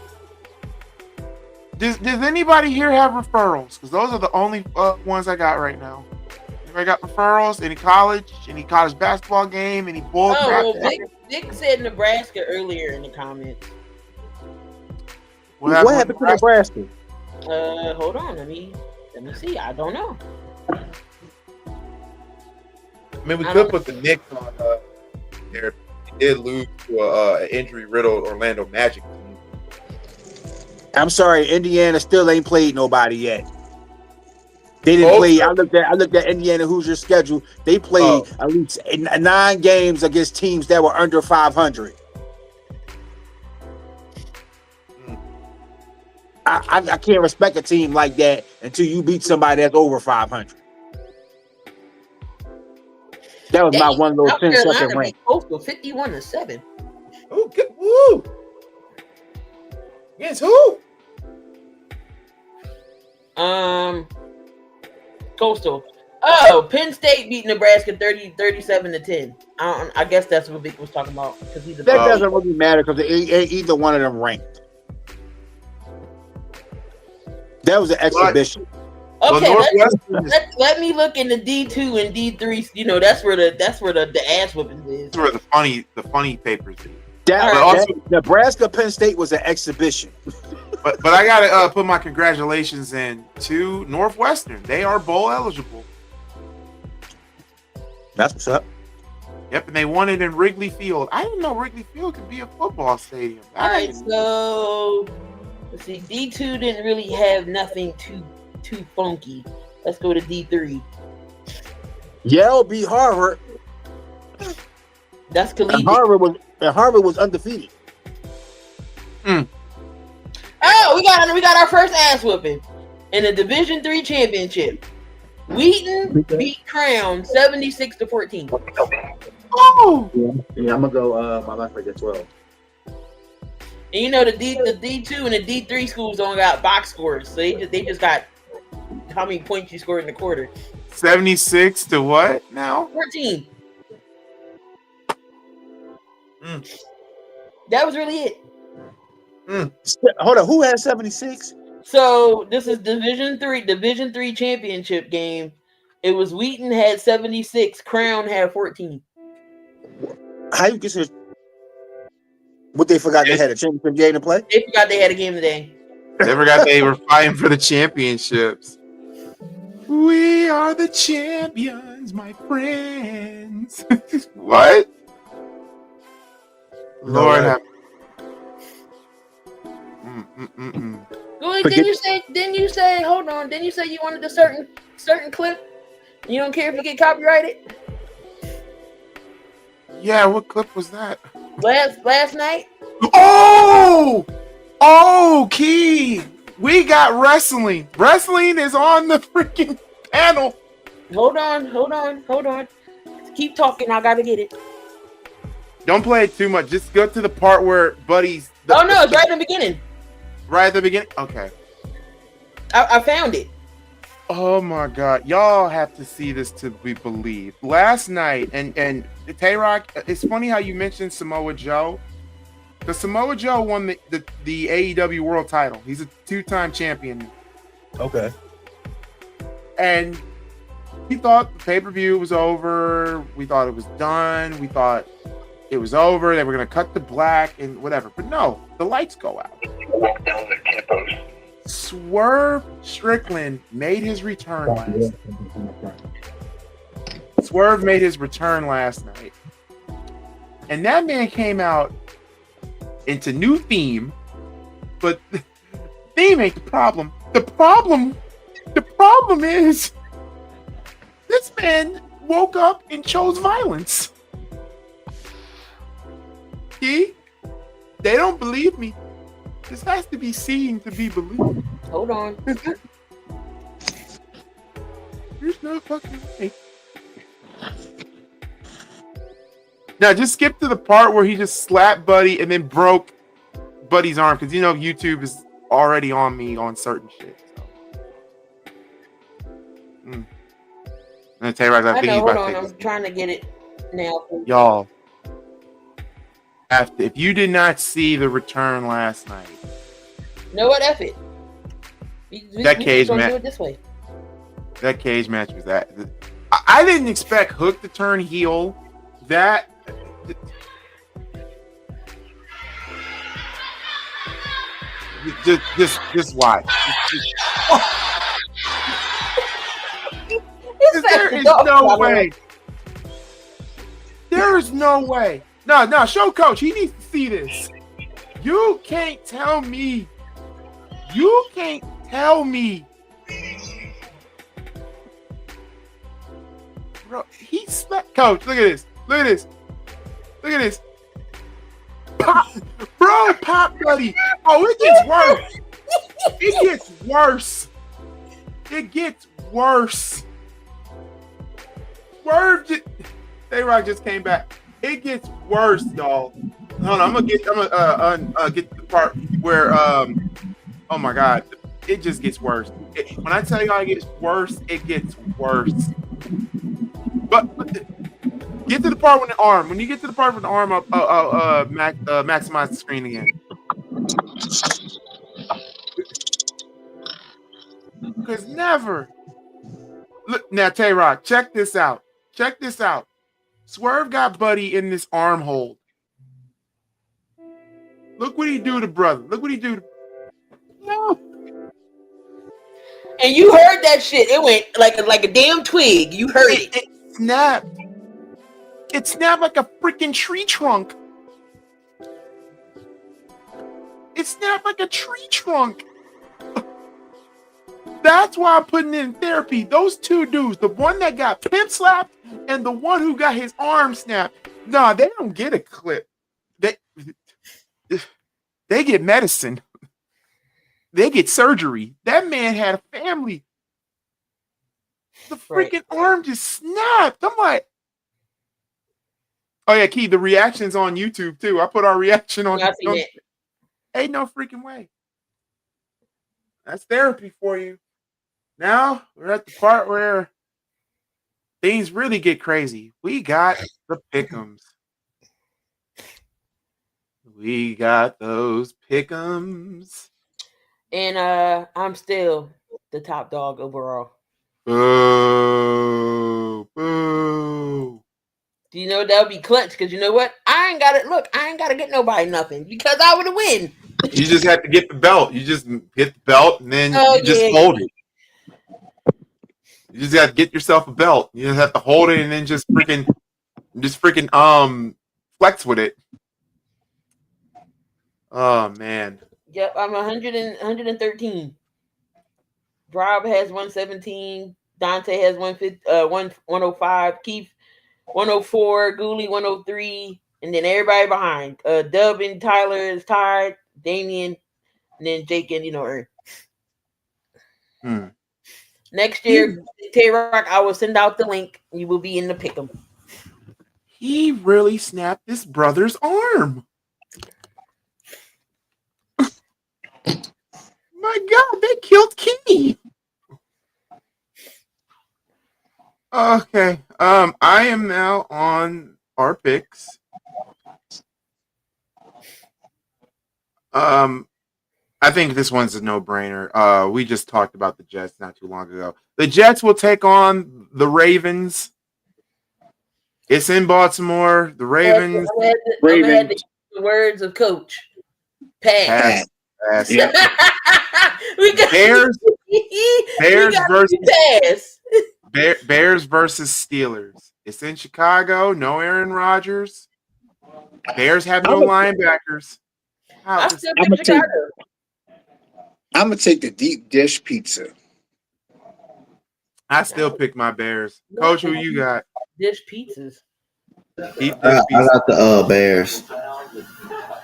Does anybody here have referrals? Because those are the only ones I got right now. Anybody got referrals? Any college basketball game? Any bull crap? Oh, well, Dick said Nebraska earlier in the comments. What happened to Nebraska? Hold on. Let me see. I don't know. I mean, we could put the Knicks on there. They did lose to an injury-riddled Orlando Magic team. I'm sorry, Indiana still ain't played nobody yet. They didn't play. I looked at Indiana Hoosiers schedule. They played at least 9 games against teams that were under 500. I can't respect a team like that until you beat somebody that's over 500. That was my one little 10-second rank. Coastal 51-7. Oh, good. Woo! Against who? Coastal. Oh, Penn State beat Nebraska 37-10. I guess that's what Vic was talking about because he's that doesn't really matter because either one of them ranked. That was an exhibition. Okay, let me look in the D2 and D3. You know, that's where the ass whipping is. That's where the funny papers is. Nebraska Penn State was an exhibition. But I gotta put my congratulations in to Northwestern. They are bowl eligible. That's what's up. Yep, and they won it in Wrigley Field. I didn't know Wrigley Field could be a football stadium. All right, so let's see. D2 didn't really have nothing too funky. Let's go to D3. Yale beat Harvard. That's collegiate. And Harvard was undefeated. Oh, we got our first ass whooping in the Division III championship. Wheaton beat Crown 76-14. Oh, yeah, I'm gonna go. My life rate at 12. And you know the D2 and the D3 schools only got box scores, so they just got how many points you scored in the quarter. 76 to what now? 14. That was really it. Hold on, who has 76? So this is Division III championship game. It was Wheaton had 76, Crown had 14. How you consider? What they forgot they had a championship game to play? They forgot they had a game today. They forgot they were fighting for the championships. We are the champions, my friends. What? Lord have. Well, didn't you say? Hold on. Didn't you say you wanted a certain clip? You don't care if you get copyrighted? Yeah, what clip was that? Last night? Oh, Key. We got wrestling. Wrestling is on the freaking panel. Hold on. Keep talking. I gotta get it. Don't play it too much. Just go to the part where Buddy's. Oh no, it's right in the beginning. Right at the beginning. Okay. I found it. Oh my God, y'all have to see this to be believed. Last night, and Tay-Rock, it's funny how you mentioned Samoa Joe. Because Samoa Joe won the AEW World Title. He's a 2-time champion. Okay. And we thought the pay-per-view was over. We thought it was done. We thought it was over. They were going to cut to black and whatever. But no, the lights go out. Swerve Strickland made his return last night. Swerve made his return last night. And that man came out into new theme. But theme ain't the problem. The problem is this man woke up and chose violence. They don't believe me. This has to be seen to be believed. Hold on. There's no fucking way. Now just skip to the part where he just slapped Buddy and then broke Buddy's arm, because you know YouTube is already on me on certain shit. So. And Tay-Rock, I know. Hold on. I'm trying to get it now. Y'all. If you did not see the return last night, you know what? F it. That cage match. Do it this way. That cage match was that. I didn't expect Hook to turn heel. That. Just watch. There is no way. There is no way. No, show Coach. He needs to see this. You can't tell me. Bro, he slapped Coach. Look at this. Pop, bro, Pop Buddy. Oh, it gets worse. Swerve just, Tay-Rock just came back. It gets worse, y'all. Hold on, I'm gonna get to the part where oh my God, it just gets worse. When I tell y'all it gets worse, it gets worse. But get to the part with the arm. When you get to the part with the arm up, maximize the screen again. Because never. Look now, Tay-Rock, check this out. Swerve got Buddy in this arm hold. Look what he do to brother. No. And you heard that shit. It went like a damn twig. You heard it. It snapped. It snapped like a freaking tree trunk. That's why I'm putting in therapy. Those two dudes, the one that got pimp slapped and the one who got his arm snapped. Nah, they don't get a clip. They get medicine. They get surgery. That man had a family. The freaking arm just snapped. I'm like, oh yeah, Key, the reaction's on YouTube too. I put our reaction on. Ain't no freaking way. That's therapy for you. Now we're at the part where things really get crazy. We got the pick'ems. We got those pick'ems. And I'm still the top dog overall. Boo. Do you know that'll be clutch? Because you know what? I ain't gotta get nobody nothing because I would win. You just have to get the belt. You just get the belt and then hold it. You just got to get yourself a belt. You just have to hold it and then just freaking flex with it. Oh man. Yep, I'm 113. Rob has 117. Dante has 105. Keith 104. Ghoulie 103. And then everybody behind. Dub and Tyler is tied. Damien, and then Jake and Ern. Next year, Tay-Rock, I will send out the link. You will be in the pick'em. He really snapped his brother's arm. My God, they killed Kenny. Okay. I am now on our picks. I think this one's a no-brainer. We just talked about the Jets not too long ago. The Jets will take on the Ravens. It's in Baltimore. The Ravens. I'm gonna have to use the words of Coach. Pass. Yeah. We got Bears versus pass. Bears versus Steelers. It's in Chicago. No Aaron Rodgers. Bears have no linebackers. I still pick Chicago. I'm gonna take the deep dish pizza. I still pick my Bears. Coach, who you got? Dish pizzas. I got the Bears.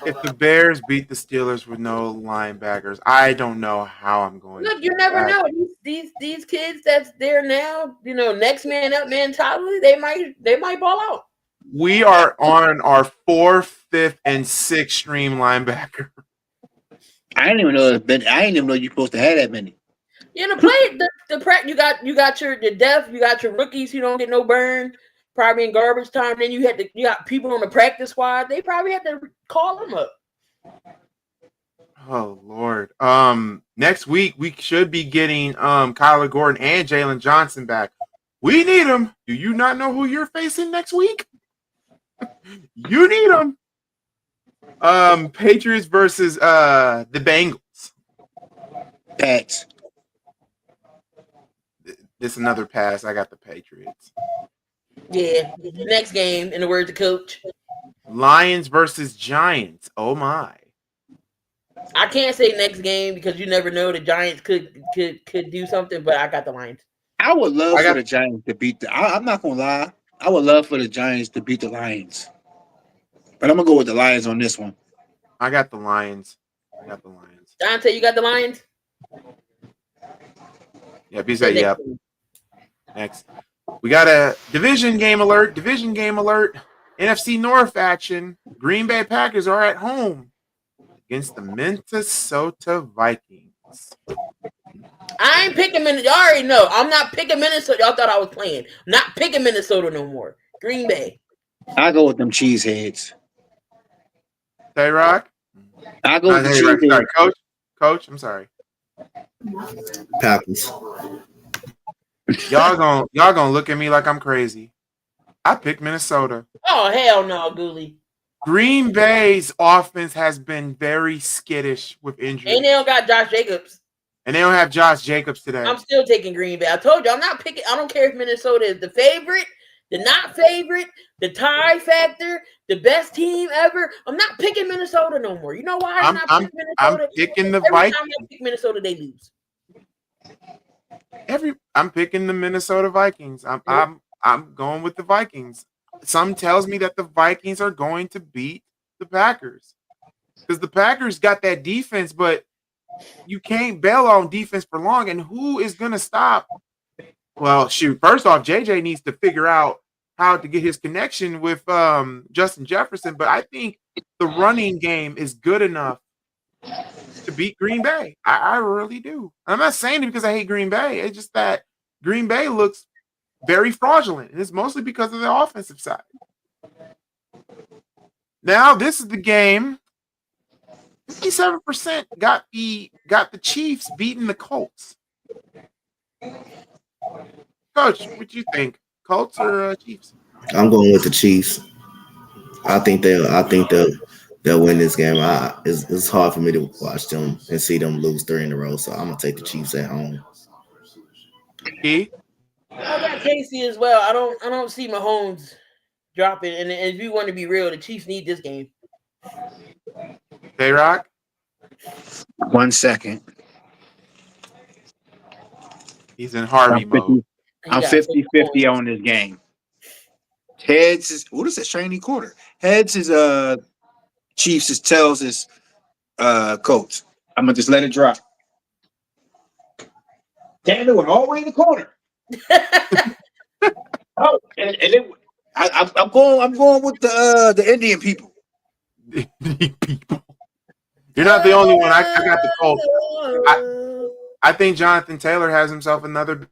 If the Bears beat the Steelers with no linebackers, I don't know how I'm going. Look, you never know. These kids that's there now, next man up mentality, they might ball out. We are on our 4th, 5th, and 6th stream linebacker. I didn't even know you're supposed to have that many. You got your depth, you got your rookies who don't get no burn, probably in garbage time. Then you got people on the practice squad. They probably had to call them up. Oh Lord. Next week we should be getting Kyler Gordon and Jalen Johnson back. We need them. Do you not know who you're facing next week? You need them. Patriots versus the Bengals. Pats. This another pass. I got the Patriots. Yeah. Next game, in the words of Coach. Lions versus Giants. Oh my. I can't say next game because you never know. The Giants could do something, but I got the Lions. I would love for the Giants to beat I'm not gonna lie. I would love for the Giants to beat the Lions. But I'm gonna go with the Lions on this one. I got the Lions. Dante, you got the Lions? Yep, he said yep. Next. We got a division game alert. NFC North action. Green Bay Packers are at home against the Minnesota Vikings. I ain't picking Minnesota. Y'all already know. I'm not picking Minnesota. Y'all thought I was playing. Not picking Minnesota no more. Green Bay. I go with them cheeseheads. Tay-Rock? I go with the cheeseheads. Sorry, Coach, I'm sorry. Packers. Y'all gonna look at me like I'm crazy. I picked Minnesota. Oh, hell no, Ghoulie. Green Bay's offense has been very skittish with injuries. And they don't got Josh Jacobs. And they don't have Josh Jacobs today. I'm still taking Green Bay. I told you, I'm not picking. I don't care if Minnesota is the favorite, the not favorite, the tie factor, the best team ever. I'm not picking Minnesota no more. You know why I'm not picking Minnesota? I'm picking the Every Vikings. time I pick Minnesota, they lose. I'm picking the Minnesota Vikings. I'm going with the Vikings. Some tells me that the Vikings are going to beat the Packers because the Packers got that defense, but you can't bail on defense for long. And who is going to stop? Well, shoot. First off, JJ needs to figure out how to get his connection with Justin Jefferson. But I think the running game is good enough to beat Green Bay. I really do. I'm not saying it because I hate Green Bay. It's just that Green Bay looks very fraudulent, and it's mostly because of the offensive side. Now, this is the game. 57% got the Chiefs beating the Colts. Coach, what do you think? Colts or Chiefs? I'm going with the Chiefs. I think they'll win this game. It's hard for me to watch them and see them lose 3 in a row, so I'm gonna take the Chiefs at home. I got Casey as well. I don't see Mahomes dropping. And if you want to be real, the Chiefs need this game. Tay-Rock? 1 second. He's in Harvey mode. I'm 50-50 on this game. Heads is what is it? Shiny quarter. Heads is Chiefs is tails is Colts. I'm gonna just let it drop. Damn, it went all the way in the corner. Oh, and I'm going with the Indian people. People. You're not the only one. I got the Colts. I think Jonathan Taylor has himself another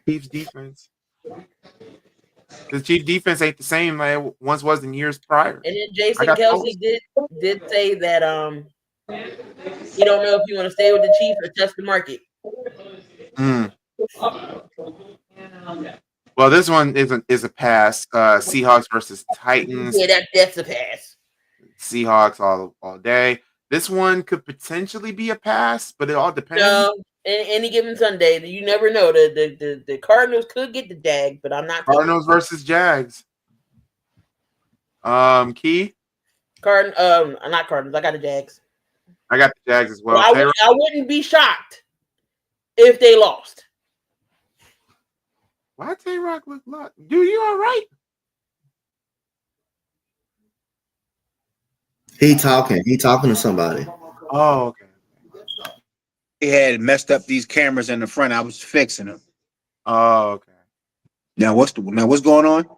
Chiefs defense. The Chiefs defense ain't the same like it once was in years prior. And then Jason Kelsey did say that he don't know if you want to stay with the Chiefs or test the market. Well, this one is a pass. Seahawks versus Titans. Yeah, that's a pass. Seahawks all day. This one could potentially be a pass, but it all depends. No, any given Sunday, you never know. The Cardinals could get the Jag, but I'm not. Cardinals versus Jags. Key. Not Cardinals. I got the Jags. I got the Jags as well. I wouldn't be shocked if they lost. Why Tay-Rock look like? Dude, you all right? He talking to somebody. Oh, okay. He had messed up these cameras in the front. I was fixing them. Oh, okay. Now what's going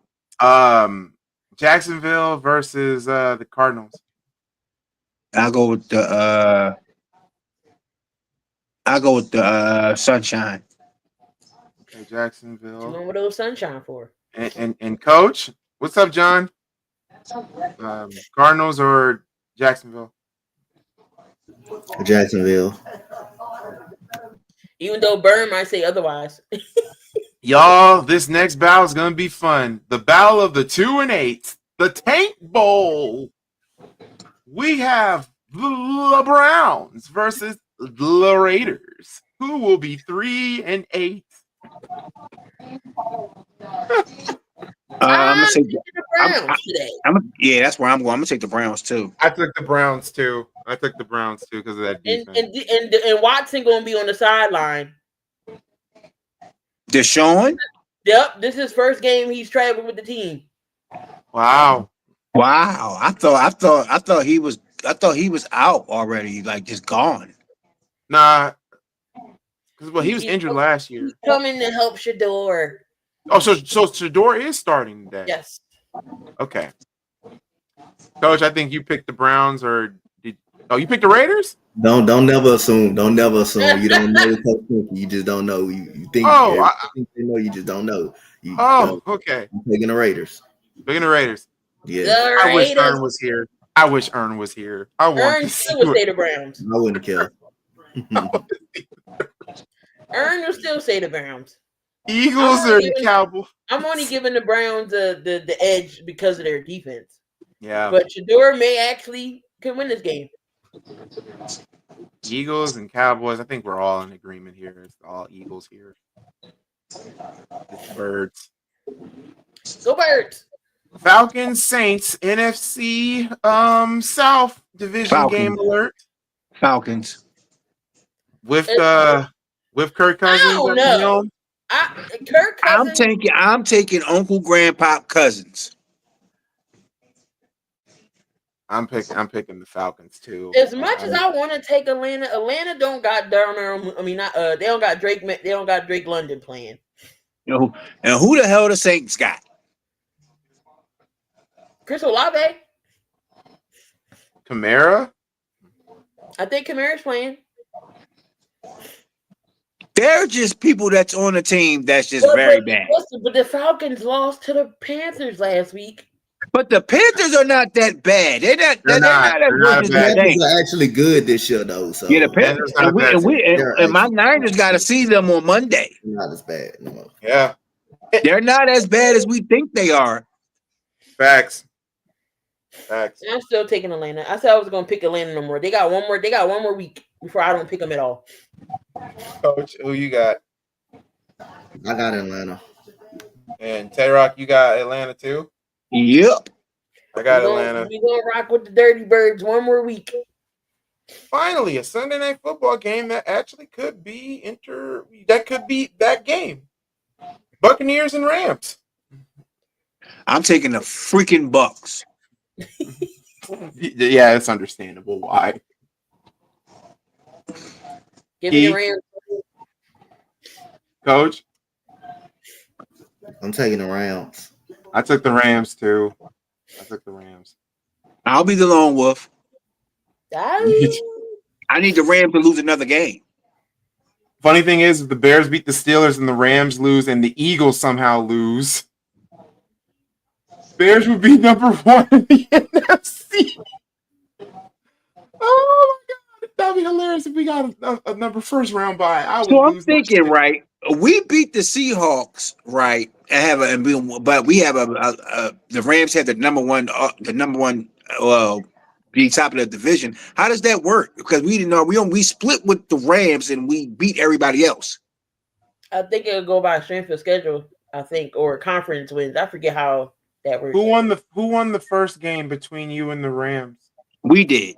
on? Jacksonville versus the Cardinals. I'll go with the Sunshine. Okay, Jacksonville. What those Sunshine for? And Coach, what's up, John? Cardinals or Jacksonville? Jacksonville. Even though Burn might say otherwise. Y'all, this next battle is gonna be fun. The battle of the 2 and 8, the Tank Bowl. We have the Browns versus the Raiders. Who will be 3 and 8? I'm gonna take the Browns today. Yeah, that's where I'm going. I'm gonna take the Browns too. I took the Browns too because of that defense. And Watson gonna be on the sideline. Deshaun? Yep, this is his first game he's traveling with the team. Wow. I thought he was out already, like just gone. Nah, because he was injured last year. He's coming to help Shador. Oh, so Shador is starting today. Yes. Okay. Coach, I think you picked the Browns, or you picked the Raiders? Don't never assume. Don't never assume. You don't know Coach Pinky. You just don't know. You think. I think they know. You just don't know. Okay. I'm taking the Raiders. Picking the Raiders. Yeah. I wish Ern was here. I want Ern to still would say the Browns. I wouldn't care. Ern will still say the Browns. Eagles or the Cowboys? I'm only giving the Browns the edge because of their defense. Yeah. But Shador may actually can win this game. Eagles and Cowboys. I think we're all in agreement here. It's all Eagles here. It's Birds. Go Birds. Falcons, Saints, NFC South Division game alert. Falcons. With Kirk Cousins. Kirk Cousins. I'm taking Uncle Grandpa Cousins. I'm picking the Falcons too. As much as I want to take Atlanta don't got Darnell. I mean, they don't got Drake. They don't got Drake London playing. You know, and who the hell the Saints got? Chris Olave. Kamara. I think Kamara's playing. They're just people that's on the team that's just very bad. But the Falcons lost to the Panthers last week. But the Panthers are not that bad. They're not as good as The they Panthers are actually good this year, though. So yeah, the Panthers. And my Niners got to see them on Monday. Not as bad. No. Yeah, they're not as bad as we think they are. Facts. I'm still taking Atlanta. I said I was going to pick Atlanta no more. They got one more week before I don't pick them at all. Coach, who you got? I got Atlanta. And Tay-Rock, you got Atlanta too? Yep. I got Atlanta. We're going to rock with the Dirty Birds one more week. Finally, a Sunday night football game that actually could be that game. Buccaneers and Rams. I'm taking the freaking Bucks. Yeah, it's understandable why. Give me the Rams. Coach? I'm taking the Rams. I took the Rams too. I'll be the lone wolf. I need the Rams to lose another game. Funny thing is, if the Bears beat the Steelers and the Rams lose and the Eagles somehow lose, Bears would be number 1 in the NFC. Oh my God, that'd be hilarious if we got a number first round bye. So I'm thinking, right? We beat the Seahawks, right? But we have the Rams have the number one, be top of the division. How does that work? Because we didn't know we split with the Rams and we beat everybody else. I think it'll go by strength of schedule. I think, or conference wins. I forget how that works. Who won the first game between you and the Rams? We did.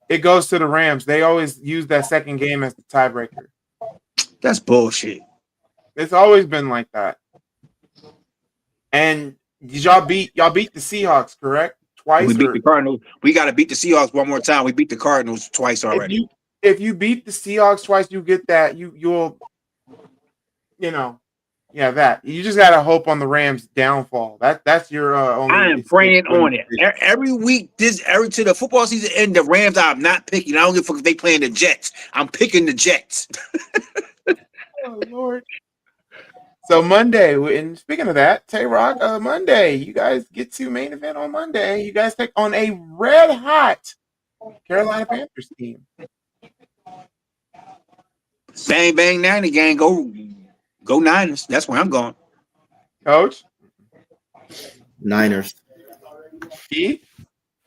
It goes to the Rams. They always use that second game as the tiebreaker. That's bullshit. It's always been like that. And y'all beat the Seahawks, correct? Twice. We beat the Cardinals. We got to beat the Seahawks one more time. We beat the Cardinals twice already. If you beat the Seahawks twice, you get that. You'll that. You just gotta hope on the Rams' downfall. That's your only. I am praying on it. Every week, to the football season end, the Rams I'm not picking. I don't give a fuck if they playing the Jets. I'm picking the Jets. Oh Lord. So Monday, and speaking of that, Tay-Rock, Monday, you guys get to main event on Monday. You guys take on a red hot Carolina Panthers team. Bang bang Niner gang, go Niners. That's where I'm going. Coach? Niners. Keith?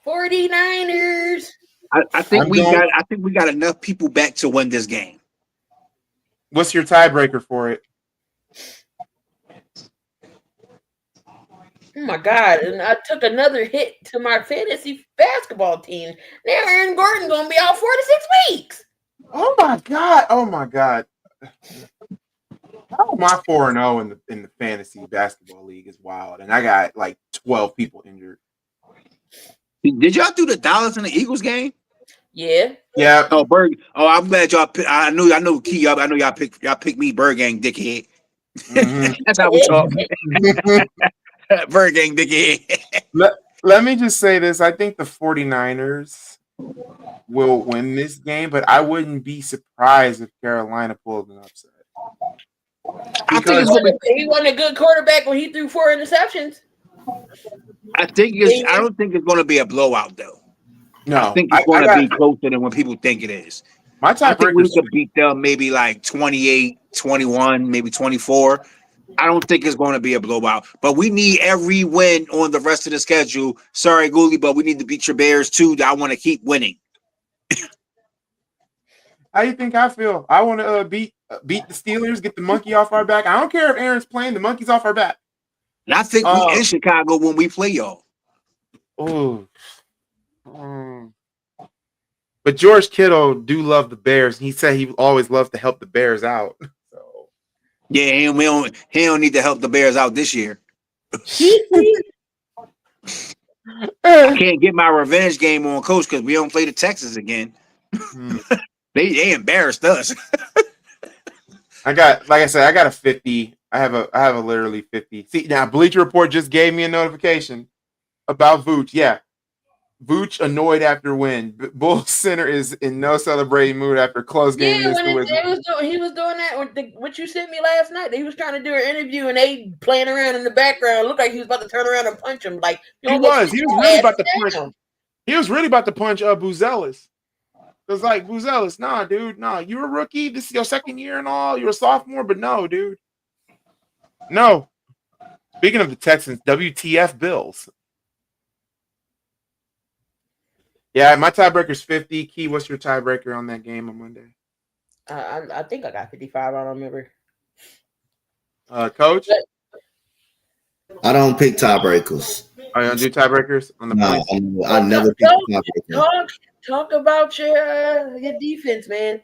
49ers. I think we got enough people back to win this game. What's your tiebreaker for it? Oh my God! And I took another hit to my fantasy basketball team. Now Aaron Gordon gonna be out 4 to 6 weeks. Oh my God! Oh my God! How am I 4-0 in the fantasy basketball league is wild, and I got like 12 people injured. Did y'all do the Dallas and the Eagles game? Yeah. Yeah. Oh, Berg. Oh, I'm glad y'all. I know. Key up. I know y'all pick me, Bird Gang, dickhead. Mm-hmm. That's how we talk. Bird Gang, dickhead. Let me just say this. I think the 49ers will win this game, but I wouldn't be surprised if Carolina pulled an upset. He wasn't a good quarterback when he threw 4 interceptions. I don't think it's going to be a blowout, though. No, I think it's going to be closer than what people think it is. I think we could beat them maybe like 28, 21, maybe 24. I don't think it's going to be a blowout, but we need every win on the rest of the schedule. Sorry, Gooley, but we need to beat your Bears too. I want to keep winning. How do you think I feel? I want to beat the Steelers, get the monkey off our back. I don't care if Aaron's playing, the monkey's off our back. And I think we in Chicago when we play y'all. Oh. But George Kittle do love the Bears. He said he always loves to help the Bears out. So yeah, he don't need to help the Bears out this year. I can't get my revenge game on Coach because we don't play the Texans again. They embarrassed us. I got a 50. I have a literally 50. See, now Bleacher Report just gave me a notification about Vooch. Yeah. Vooch annoyed after win. Bull Center is in no celebrating mood after close game. Yeah, he was doing that with what you sent me last night. He was trying to do an interview and they playing around in the background. It looked like he was about to turn around and punch him. Like he was really about to punch him. He was really about to punch Buzelis. It was like, Buzelis, nah, dude, nah. You're a rookie. This is your second year and all. You're a sophomore, but no, dude. No. Speaking of the Texans, WTF Bills. Yeah, my tiebreaker's 50. Key, what's your tiebreaker on that game on Monday? I think I got 55. I don't remember. Coach? I don't pick tiebreakers. Oh, you don't do tiebreakers on the points? I never pick tiebreakers. Talk about your defense, man.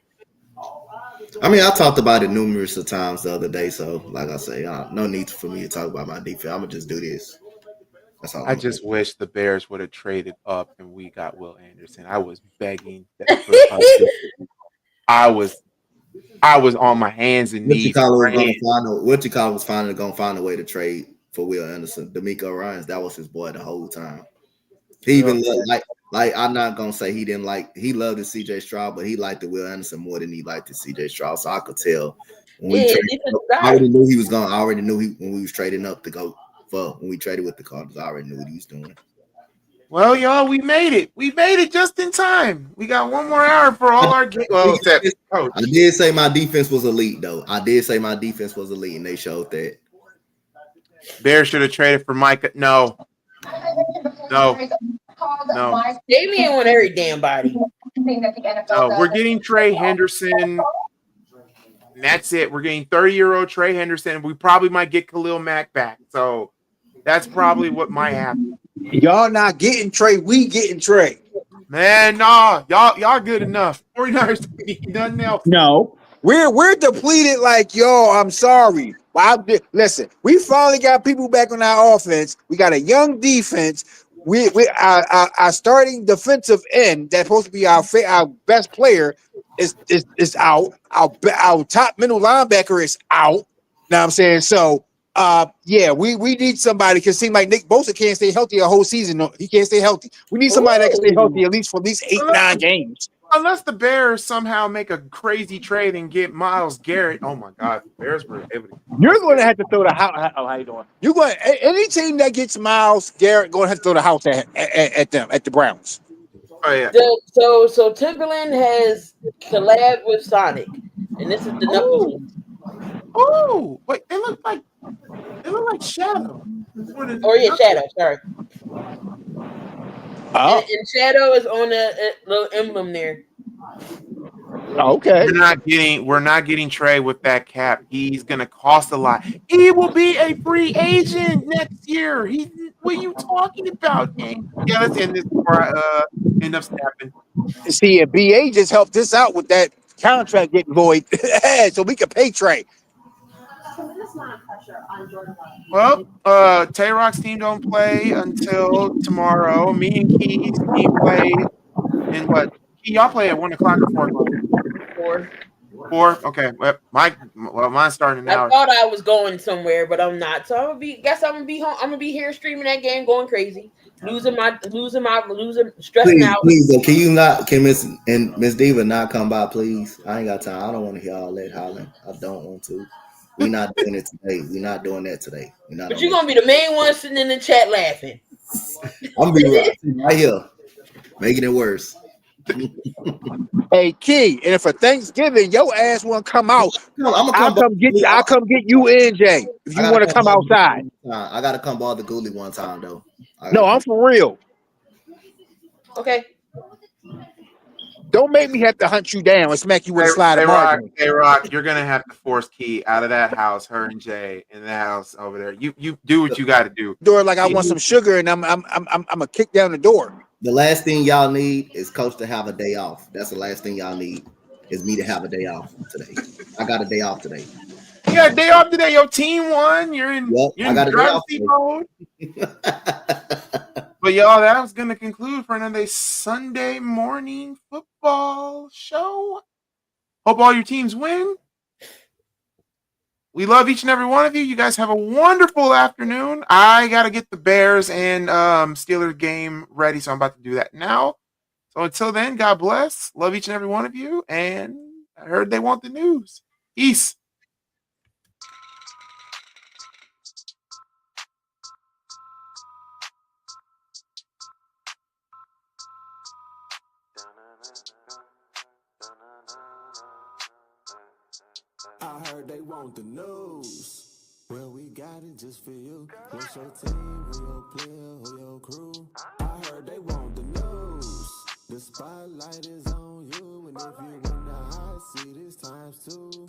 I mean, I talked about it numerous of times the other day. So, like I say, no need for me to talk about my defense. I'm gonna just do this. That's all. I just wish the Bears would have traded up and we got Will Anderson. I was begging that. I was on my hands and knees. What you call was finally gonna find a way to trade for Will Anderson. D'Amico Ryans, that was his boy the whole time. He even loved, like I'm not gonna say he didn't like. He loved the CJ Stroud, but he liked the Will Anderson more than he liked the CJ Stroud. So I could tell when we traded, I already knew he was gonna. I already knew when we was trading up to go for when we traded with the Cardinals. I already knew what he was doing. Well, y'all, we made it. We made it just in time. We got 1 more hour for all our games. Well, I did say my defense was elite, though. I did say my defense was elite, and they showed that. Bears should have traded for Micah. No. Damian won every damn body. No, we're getting Trey Henderson. And that's it. We're getting 30-year-old Trey Henderson. We probably might get Khalil Mack back. So that's probably what might happen. Y'all not getting Trey. We getting Trey. Man, nah. Y'all good enough. 49ers need nothing else. No. We're depleted like y'all. I'm sorry. Listen, we finally got people back on our offense. We got a young defense. Our starting defensive end that's supposed to be our best player is out. Our top middle linebacker is out. Now I'm saying so. We need somebody because it seems like Nick Bosa can't stay healthy a whole season. No, he can't stay healthy. We need somebody that can stay healthy at least 8-9 games. Unless the Bears somehow make a crazy trade and get Myles Garrett. Oh my God, the Bears were able to. You're going to have to throw the house. How you doing? You're going any team that gets Myles Garrett going to have to throw the house at them at the Browns. Oh yeah. So Timberland has collabed with Sonic, and this is the Knuckles. Oh, wait, they look like Shadow. Shadow. Sorry. Oh. And Shadow is on the little emblem there. Okay. We're not getting Trey with that cap. He's gonna cost a lot. He will be a free agent next year. What are you talking about, gang? Yeah, let's end this before I end up snapping. See, and BA just helped us out with that contract getting void, so we can pay Trey. Well, Tay-Rock's team don't play until tomorrow. Me and Key's team play in what? Key, y'all play at 1 o'clock or 4 o'clock? 4. Okay. Well, mine's starting now. I thought I was going somewhere, but I'm not. So I'm gonna be home. I'm gonna be here streaming that game, going crazy, stressing out. Please, can Miss Diva not come by, please? I ain't got time. I don't want to hear all that hollering. I don't want to. We're not doing it today. We're not doing that today. But you're gonna be the main one sitting in the chat laughing. I'm gonna be right here, making it worse. Hey, Key, and if for Thanksgiving your ass want to come out, I'll come get you, NJ. If you want to come outside, I gotta come ball the Ghoulie one time though. No, I'm for real. Okay. Don't make me have to hunt you down and smack you with a slide of margarine. Hey, Rock, you're gonna have to force Key out of that house. Her and Jay in the house over there. You do what you got to do. Door like I want some sugar, and I'm gonna kick down the door. The last thing y'all need is Coach to have a day off. That's the last thing y'all need is me to have a day off today. I got a day off today. You got a day off today. Your team won. You're in driver's seat mode. But y'all, that was going to conclude for another Sunday morning football show. Hope all your teams win. We love each and every one of you. You guys have a wonderful afternoon. I got to get the Bears and Steelers game ready, so I'm about to do that now. So until then, God bless. Love each and every one of you. And I heard they want the news. Peace. I heard they want the news. Well, we got it just for you. What's your team? Who your player? Who your crew? I heard they want the news. The spotlight is on you, and if you win the hot seat, it's times 2.